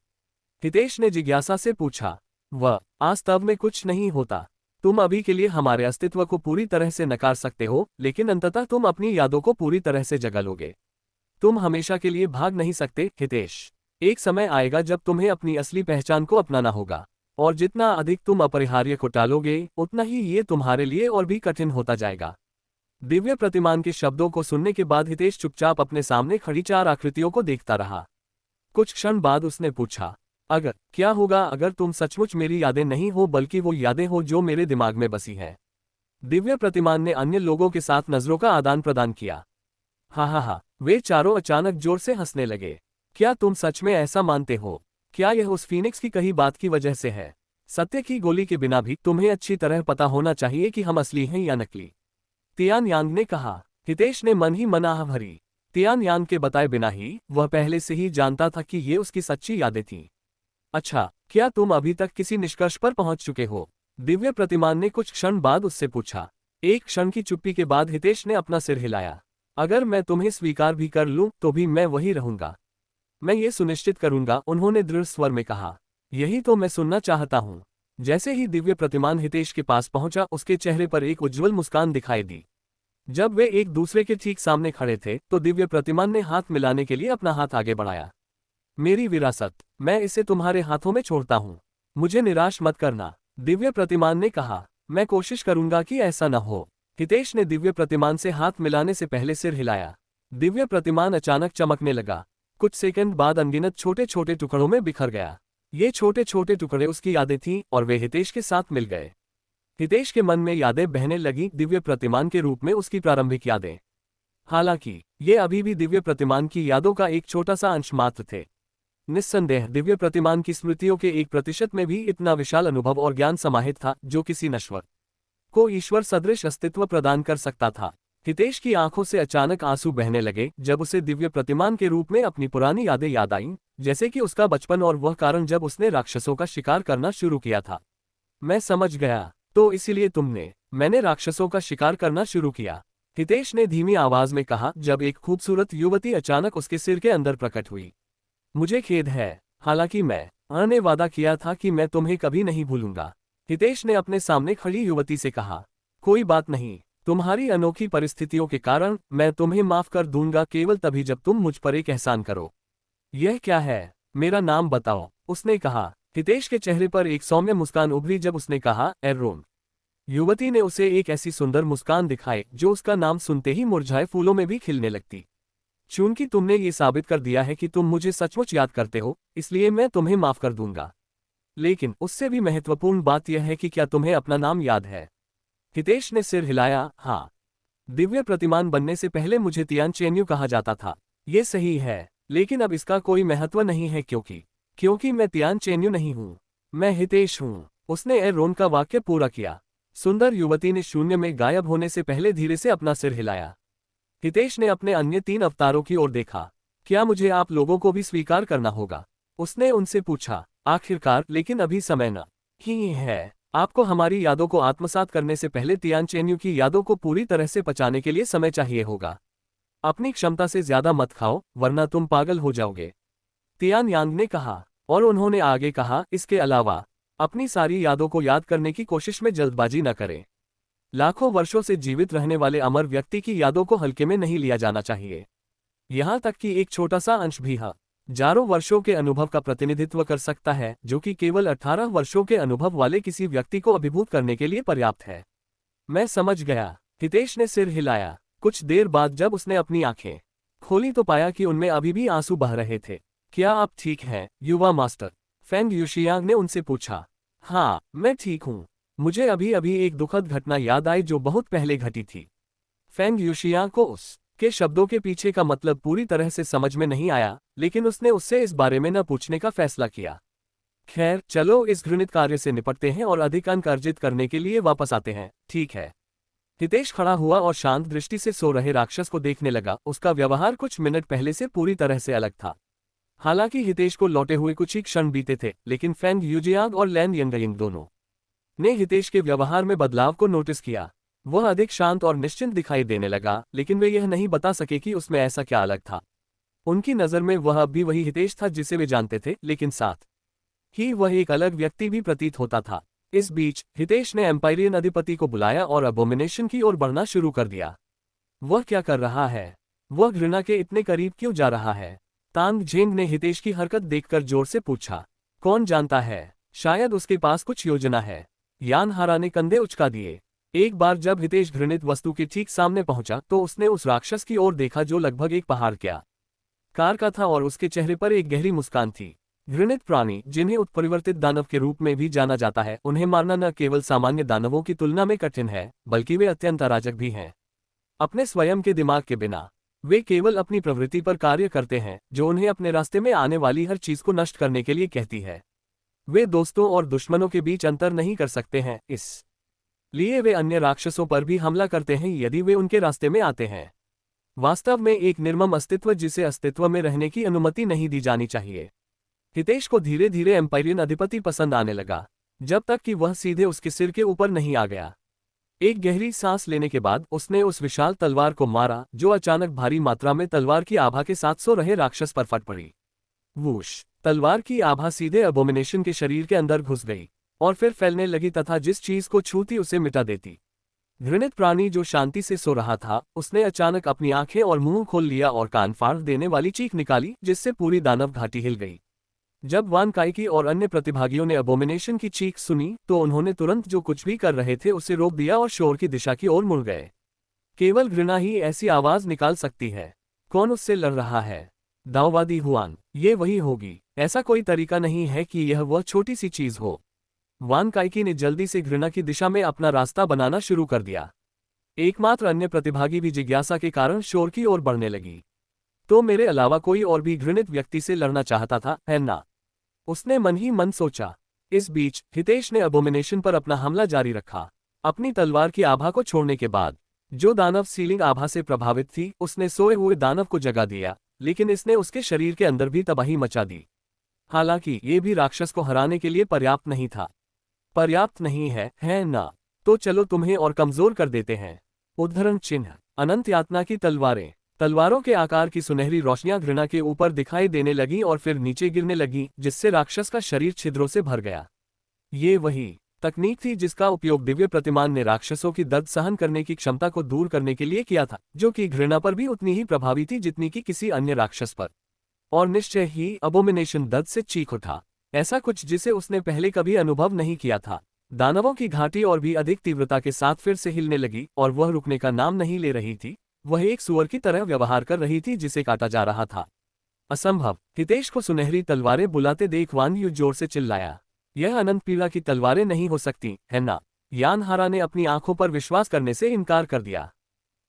हितेश ने जिज्ञासा से पूछा। वास्तव में कुछ नहीं होता। तुम अभी के लिए हमारे अस्तित्व को पूरी तरह से नकार सकते हो, लेकिन अंततः तुम अपनी यादों को पूरी तरह से जगा लोगे। तुम हमेशा के लिए भाग नहीं सकते हितेश। एक समय आएगा जब तुम्हें अपनी असली पहचान को अपनाना होगा, और जितना अधिक तुम अपरिहार्य को टालोगे उतना ही ये तुम्हारे लिए और भी कठिन होता जाएगा। दिव्य प्रतिमान के शब्दों को सुनने के बाद हितेश चुपचाप अपने सामने खड़ी 4 आकृतियों को देखता रहा। कुछ क्षण बाद उसने पूछा, क्या होगा अगर तुम सचमुच मेरी यादें नहीं हो बल्कि वो यादें हो जो मेरे दिमाग में बसी हैं? दिव्य प्रतिमान ने अन्य लोगों के साथ नजरों का आदान प्रदान किया। हा, वे चारों अचानक जोर से हंसने लगे। क्या तुम सच में ऐसा मानते हो? क्या यह उस फीनिक्स की कही बात की वजह से है? सत्य की गोली के बिना भी तुम्हें अच्छी तरह पता होना चाहिए कि हम असली हैं या नकली, तियान यांग ने कहा। हितेश ने मन ही मन आह भरी। तियान यांग के बताए बिना ही वह पहले से ही जानता था कि ये उसकी सच्ची यादें थीं। अच्छा, क्या तुम अभी तक किसी निष्कर्ष पर पहुंच चुके हो? दिव्य प्रतिमान ने कुछ क्षण बाद उससे पूछा। एक क्षण की चुप्पी के बाद हितेश ने अपना सिर हिलाया। अगर मैं तुम्हें स्वीकार भी कर लूं तो भी मैं वही रहूंगा। मैं ये सुनिश्चित करूंगा, उन्होंने दृढ़ स्वर में कहा। यही तो मैं सुनना चाहता हूँ। जैसे ही दिव्य प्रतिमान हितेश के पास पहुंचा उसके चेहरे पर एक उज्ज्वल मुस्कान दिखाई दी। जब वे एक दूसरे के ठीक सामने खड़े थे तो दिव्य प्रतिमान ने हाथ मिलाने के लिए अपना हाथ आगे बढ़ाया। मेरी विरासत, मैं इसे तुम्हारे हाथों में छोड़ता हूँ। मुझे निराश मत करना, दिव्य प्रतिमान ने कहा। मैं कोशिश करूंगा कि ऐसा न हो। हितेश ने दिव्य प्रतिमान से हाथ मिलाने से पहले सिर हिलाया। दिव्य प्रतिमान अचानक चमकने लगा। कुछ सेकंड बाद अनगिनत छोटे छोटे टुकड़ों में बिखर गया। ये छोटे छोटे टुकड़े उसकी यादें थीं और वे हितेश के साथ मिल गए। हितेश के मन में यादें बहने लगीं, दिव्य प्रतिमान के रूप में उसकी प्रारंभिक यादें। हालांकि ये अभी भी दिव्य प्रतिमान की यादों का एक छोटा सा अंश मात्र थे। निस्संदेह दिव्य प्रतिमान की स्मृतियों के 1% में भी इतना विशाल अनुभव और ज्ञान समाहित था जो किसी नश्वर को ईश्वर सदृश अस्तित्व प्रदान कर सकता था। हितेश की आंखों से अचानक आंसू बहने लगे जब उसे दिव्य प्रतिमान के रूप में अपनी पुरानी यादें याद आईं, जैसे कि उसका बचपन और वह कारण जब उसने राक्षसों का शिकार करना शुरू किया था। मैं समझ गया, तो इसीलिए मैंने राक्षसों का शिकार करना शुरू किया, हितेश ने धीमी आवाज में कहा जब एक खूबसूरत युवती अचानक उसके सिर के अंदर प्रकट हुई। मुझे खेद है, हालांकि मैंने वादा किया था कि मैं तुम्हें कभी नहीं भूलूंगा। हितेश ने अपने सामने खड़ी युवती से कहा, कोई बात नहीं, तुम्हारी अनोखी परिस्थितियों के कारण मैं तुम्हें माफ कर दूंगा केवल तभी जब तुम मुझ पर एक एहसान करो। यह क्या है? मेरा नाम बताओ, उसने कहा। हितेश के चेहरे पर एक सौम्य मुस्कान उभरी जब उसने कहा, एरोन। युवती ने उसे एक ऐसी सुंदर मुस्कान दिखाई जो उसका नाम सुनते ही मुरझाए फूलों में भी खिलने लगती। चूंकि तुमने ये साबित कर दिया है कि तुम मुझे सचमुच याद करते हो, इसलिए मैं तुम्हें माफ कर दूंगा। लेकिन उससे भी महत्वपूर्ण बात यह है कि क्या तुम्हें अपना नाम याद है? हितेश ने सिर हिलाया, हाँ। दिव्य प्रतिमान बनने से पहले मुझे तियान चेन्यू कहा जाता था। ये सही है, लेकिन अब इसका कोई महत्व नहीं है क्योंकि मैं तियान चेन्यू नहीं हूँ, मैं हितेश हूँ। उसने एरोन का वाक्य पूरा किया। सुंदर युवती ने शून्य में गायब होने से पहले धीरे से अपना सिर हिलाया। हितेश ने अपने अन्य 3 अवतारों की ओर देखा। क्या मुझे आप लोगों को भी स्वीकार करना होगा? उसने उनसे पूछा। आखिरकार, लेकिन अभी समय न ही है। आपको हमारी यादों को आत्मसात करने से पहले तियान चेन्यू की यादों को पूरी तरह से पचाने के लिए समय चाहिए होगा। अपनी क्षमता से ज्यादा मत खाओ, वरना तुम पागल हो जाओगे, तियान यांग ने कहा। और उन्होंने आगे कहा, इसके अलावा अपनी सारी यादों को याद करने की कोशिश में जल्दबाजी न करें। लाखों वर्षों से जीवित रहने वाले अमर व्यक्ति की यादों को हल्के में नहीं लिया जाना चाहिए। यहां तक कि एक छोटा सा अंश भी हजारों वर्षों के अनुभव का प्रतिनिधित्व कर सकता है, जो कि केवल 18 वर्षों के अनुभव वाले किसी व्यक्ति को अभिभूत करने के लिए पर्याप्त है। मैं समझ गया, हितेश ने सिर हिलाया। कुछ देर बाद जब उसने अपनी आंखें खोली तो पाया कि उनमें अभी भी आंसू बह रहे थे। क्या आप ठीक हैं, युवा मास्टर? फेंग यूशियांग ने उनसे पूछा। हाँ, मैं ठीक हूँ। मुझे अभी अभी एक दुखद घटना याद आई जो बहुत पहले घटी थी। फेंग यूशियांग को उसके शब्दों के पीछे का मतलब पूरी तरह से समझ में नहीं आया, लेकिन उसने उससे इस बारे में न पूछने का फैसला किया। खैर, चलो इस घृणित कार्य से निपटते हैं और अधिक अंक अर्जित करने के लिए वापस आते हैं, ठीक है? हितेश खड़ा हुआ और शांत दृष्टि से सो रहे राक्षस को देखने लगा। उसका व्यवहार कुछ मिनट पहले से पूरी तरह से अलग था। हालांकि हितेश को लौटे हुए कुछ ही क्षण बीते थे, लेकिन फेंग यूजियांग और लैन यंगयिंग दोनों ने हितेश के व्यवहार में बदलाव को नोटिस किया। वह अधिक शांत और निश्चिंत दिखाई देने लगा, लेकिन वे यह नहीं बता सके कि उसमें ऐसा क्या अलग था। उनकी नज़र में वह अब भी वही हितेश था जिसे वे जानते थे, लेकिन साथ ही वह एक अलग व्यक्ति भी प्रतीत होता था। इस बीच हितेश ने एम्पायरियन अधिपति को बुलाया और अबोमिनेशन की ओर बढ़ना शुरू कर दिया। वह क्या कर रहा है? वह घृणा के इतने करीब क्यों जा रहा है? तांग झेंग ने हितेश की हरकत देखकर जोर से पूछा। कौन जानता है, शायद उसके पास कुछ योजना है। यान हारा ने कंधे उचका दिए। एक बार जब हितेश घृणित वस्तु के ठीक सामने पहुंचा तो उसने उस राक्षस की ओर देखा जो लगभग एक पहाड़ क्या कार का था और उसके चेहरे पर एक गहरी मुस्कान थी। घृणित प्राणी, जिन्हें उत्परिवर्तित दानव के रूप में भी जाना जाता है, उन्हें मारना न केवल सामान्य दानवों की तुलना में कठिन है, बल्कि वे अत्यंत अराजक भी हैं। अपने स्वयं के दिमाग के बिना वे केवल अपनी प्रवृत्ति पर कार्य करते हैं, जो उन्हें अपने रास्ते में आने वाली हर चीज को नष्ट करने के लिए कहती है। वे दोस्तों और दुश्मनों के बीच अंतर नहीं कर सकते हैं, इसलिए वे अन्य राक्षसों पर भी हमला करते हैं यदि वे उनके रास्ते में आते हैं। वास्तव में एक निर्मम अस्तित्व जिसे अस्तित्व में रहने की अनुमति नहीं दी जानी चाहिए। हितेश को धीरे धीरे एम्पायरियन अधिपति पसंद आने लगा, जब तक कि वह सीधे उसके सिर के ऊपर नहीं आ गया। एक गहरी सांस लेने के बाद उसने उस विशाल तलवार को मारा, जो अचानक भारी मात्रा में तलवार की आभा के साथ सो रहे राक्षस पर फट पड़ी। वूश! तलवार की आभा सीधे अबोमिनेशन के शरीर के अंदर घुस गई और फिर फैलने लगी तथा जिस चीज को छूती उसे मिटा देती। घृणित प्राणी जो शांति से सो रहा था, उसने अचानक अपनी आंखें और मुंह खोल लिया और कान फाड़ देने वाली चीख निकाली, जिससे पूरी दानव घाटी हिल गई। जब वान काइकी और अन्य प्रतिभागियों ने अबोमिनेशन की चीख सुनी तो उन्होंने तुरंत जो कुछ भी कर रहे थे उसे रोक दिया और शोर की दिशा की ओर मुड़ गए। केवल घृणा ही ऐसी आवाज निकाल सकती है। कौन उससे लड़ रहा है? दाओवादी हुआन, ये वही होगी। ऐसा कोई तरीका नहीं है कि यह वह छोटी सी चीज हो। वान काइकी ने जल्दी से घृणा की दिशा में अपना रास्ता बनाना शुरू कर दिया। एकमात्र अन्य प्रतिभागी भी जिज्ञासा के कारण शोर की ओर बढ़ने लगी। तो मेरे अलावा कोई और भी घृणित व्यक्ति से लड़ना चाहता था, है ना? उसने मन ही मन सोचा। इस बीच हितेश ने अबोमिनेशन पर अपना हमला जारी रखा। अपनी तलवार की आभा को छोड़ने के बाद जो दानव सीलिंग आभा से प्रभावित थी, उसने सोए हुए दानव को जगा दिया, लेकिन इसने उसके शरीर के अंदर भी तबाही मचा दी। हालांकि ये भी राक्षस को हराने के लिए पर्याप्त नहीं था। पर्याप्त नहीं है ना? तो चलो तुम्हें और कमजोर कर देते हैं। उद्धरण चिन्ह अनंत यातना की तलवारें। तलवारों के आकार की सुनहरी रोशनियां घृणा के ऊपर दिखाई देने लगीं और फिर नीचे गिरने लगीं, जिससे राक्षस का शरीर छिद्रों से भर गया। ये वही तकनीक थी जिसका उपयोग दिव्य प्रतिमान ने राक्षसों की दर्द सहन करने की क्षमता को दूर करने के लिए किया था, जो कि घृणा पर भी उतनी ही प्रभावी थी जितनी कि किसी अन्य राक्षस पर। और निश्चय ही अबोमिनेशन दर्द से चीख उठा, ऐसा कुछ जिसे उसने पहले कभी अनुभव नहीं किया था। दानवों की घाटी और भी अधिक तीव्रता के साथ फिर से हिलने लगी और वह रुकने का नाम नहीं ले रही थी। वह एक सुअर की तरह व्यवहार कर रही थी जिसे काटा जा रहा था। असंभव! हितेश को सुनहरी तलवारें बुलाते देख वान यू जोर से चिल्लाया। यह अनंत पीड़ा की तलवारें नहीं हो सकती, है ना? यानहारा ने अपनी आंखों पर विश्वास करने से इनकार कर दिया।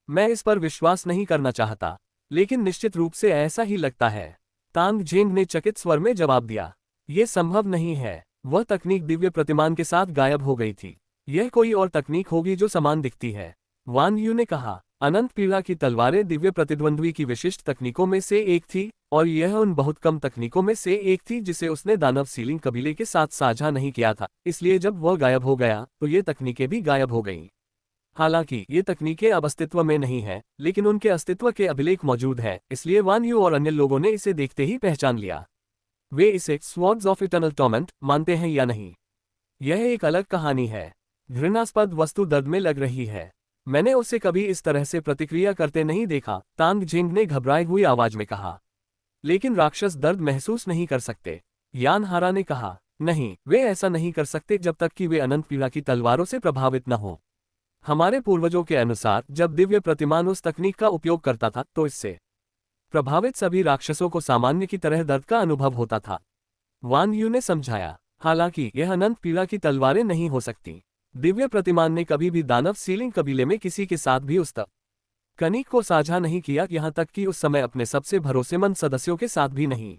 मैं इस पर विश्वास नहीं करना चाहता, लेकिन निश्चित रूप से ऐसा ही लगता है। तांग झेंग ने चकित स्वर में जवाब दिया। यह संभव नहीं है। वह तकनीक दिव्य प्रतिमान के साथ गायब हो गई थी। यह कोई और तकनीक होगी जो समान दिखती है, वान यू ने कहा। अनंत पीड़ा की तलवारें दिव्य प्रतिद्वंद्वी की विशिष्ट तकनीकों में से एक थी, और यह उन बहुत कम तकनीकों में से एक थी जिसे उसने दानव सीलिंग कबीले के साथ साझा नहीं किया था। इसलिए जब वह गायब हो गया तो ये तकनीकें भी गायब हो गईं। हालांकि ये तकनीकें अब अस्तित्व में नहीं है, लेकिन उनके अस्तित्व के अभिलेख मौजूद है, इसलिए वान यू और अन्य लोगों ने इसे देखते ही पहचान लिया। वे इसे स्वॉर्ड्स ऑफ इटर्नल टॉर्मेंट मानते हैं या नहीं, यह एक अलग कहानी है। घृणास्पद वस्तु दर्द में लग रही है। मैंने उसे कभी इस तरह से प्रतिक्रिया करते नहीं देखा, तांग झेंग ने घबराई हुई आवाज में कहा। लेकिन राक्षस दर्द महसूस नहीं कर सकते, यानहारा ने कहा। नहीं, वे ऐसा नहीं कर सकते जब तक कि वे अनंत पीड़ा की तलवारों से प्रभावित न हो। हमारे पूर्वजों के अनुसार जब दिव्य प्रतिमान उस तकनीक का उपयोग करता था तो इससे प्रभावित सभी राक्षसों को सामान्य की तरह दर्द का अनुभव होता था, वान यू ने समझाया। हालांकि यह अनंत पीड़ा की तलवारें नहीं हो सकती। दिव्य प्रतिमान ने कभी भी दानव सीलिंग कबीले में किसी के साथ भी उस तकनीक को साझा नहीं किया, यहां तक कि उस समय अपने सबसे भरोसेमंद सदस्यों के साथ भी नहीं।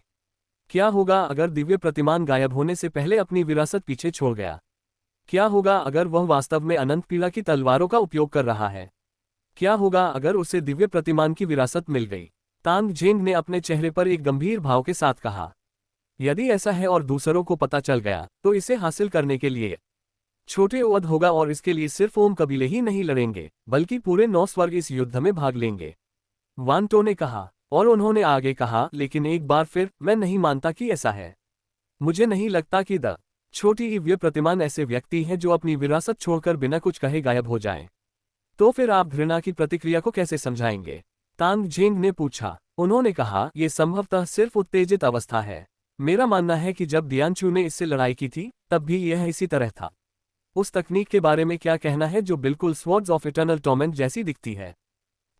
क्या होगा अगर दिव्य प्रतिमान गायब होने से पहले अपनी विरासत पीछे छोड़ गया? क्या होगा अगर वह वास्तव में अनंत पीड़ा की तलवारों का उपयोग कर रहा है? क्या होगा अगर उसे दिव्य प्रतिमान की विरासत मिल गई? तांग झेंग ने अपने चेहरे पर एक गंभीर भाव के साथ कहा। यदि ऐसा है और दूसरों को पता चल गया तो इसे हासिल करने के लिए छोटे ओद होगा, और इसके लिए सिर्फ ओम कबीले ही नहीं लड़ेंगे बल्कि पूरे 9 स्वर्ग इस युद्ध में भाग लेंगे, वांटो ने कहा। और उन्होंने आगे कहा, लेकिन एक बार फिर मैं नहीं मानता कि ऐसा है। मुझे नहीं लगता कि द छोटी दिव्य प्रतिमान ऐसे व्यक्ति हैं जो अपनी विरासत छोड़कर बिना कुछ कहे गायब हो जाएं। तो फिर आप घृणा की प्रतिक्रिया को कैसे समझाएंगे? तांग झेंग ने पूछा। उन्होंने कहा, यह संभवतः सिर्फ उत्तेजित अवस्था है। मेरा मानना है कि जब दियांचू ने इससे लड़ाई की थी तब भी यह इसी तरह था। उस तकनीक के बारे में क्या कहना है जो बिल्कुल स्वॉर्ड्स ऑफ इटर्नल टॉर्मेंट जैसी दिखती है?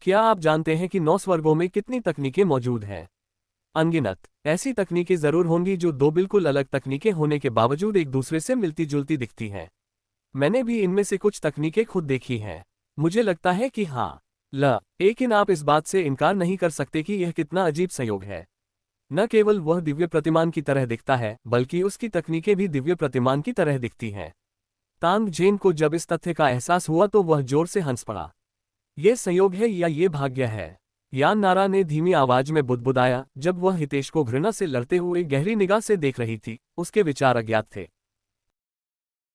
क्या आप जानते हैं कि 9 स्वर्गों में कितनी तकनीकें मौजूद हैं? अनगिनत। ऐसी तकनीकें जरूर होंगी जो 2 बिल्कुल अलग तकनीकें होने के बावजूद एक दूसरे से मिलती जुलती दिखती हैं। मैंने भी इनमें से कुछ तकनीकें खुद देखी हैं। मुझे लगता है कि हाँ, लेकिन आप इस बात से इनकार नहीं कर सकते कि यह कितना अजीब संयोग है। न केवल वह दिव्य प्रतिमान की तरह दिखता है, बल्कि उसकी तकनीकें भी दिव्य प्रतिमान की तरह दिखती हैं। तांग झेंग को जब इस तथ्य का एहसास हुआ तो वह जोर से हंस पड़ा। यह संयोग है या ये भाग्य है? यानहारा ने धीमी आवाज में बुदबुदाया। जब वह हितेश को घृणा से लड़ते हुए गहरी निगाह से देख रही थी, उसके विचार अज्ञात थे।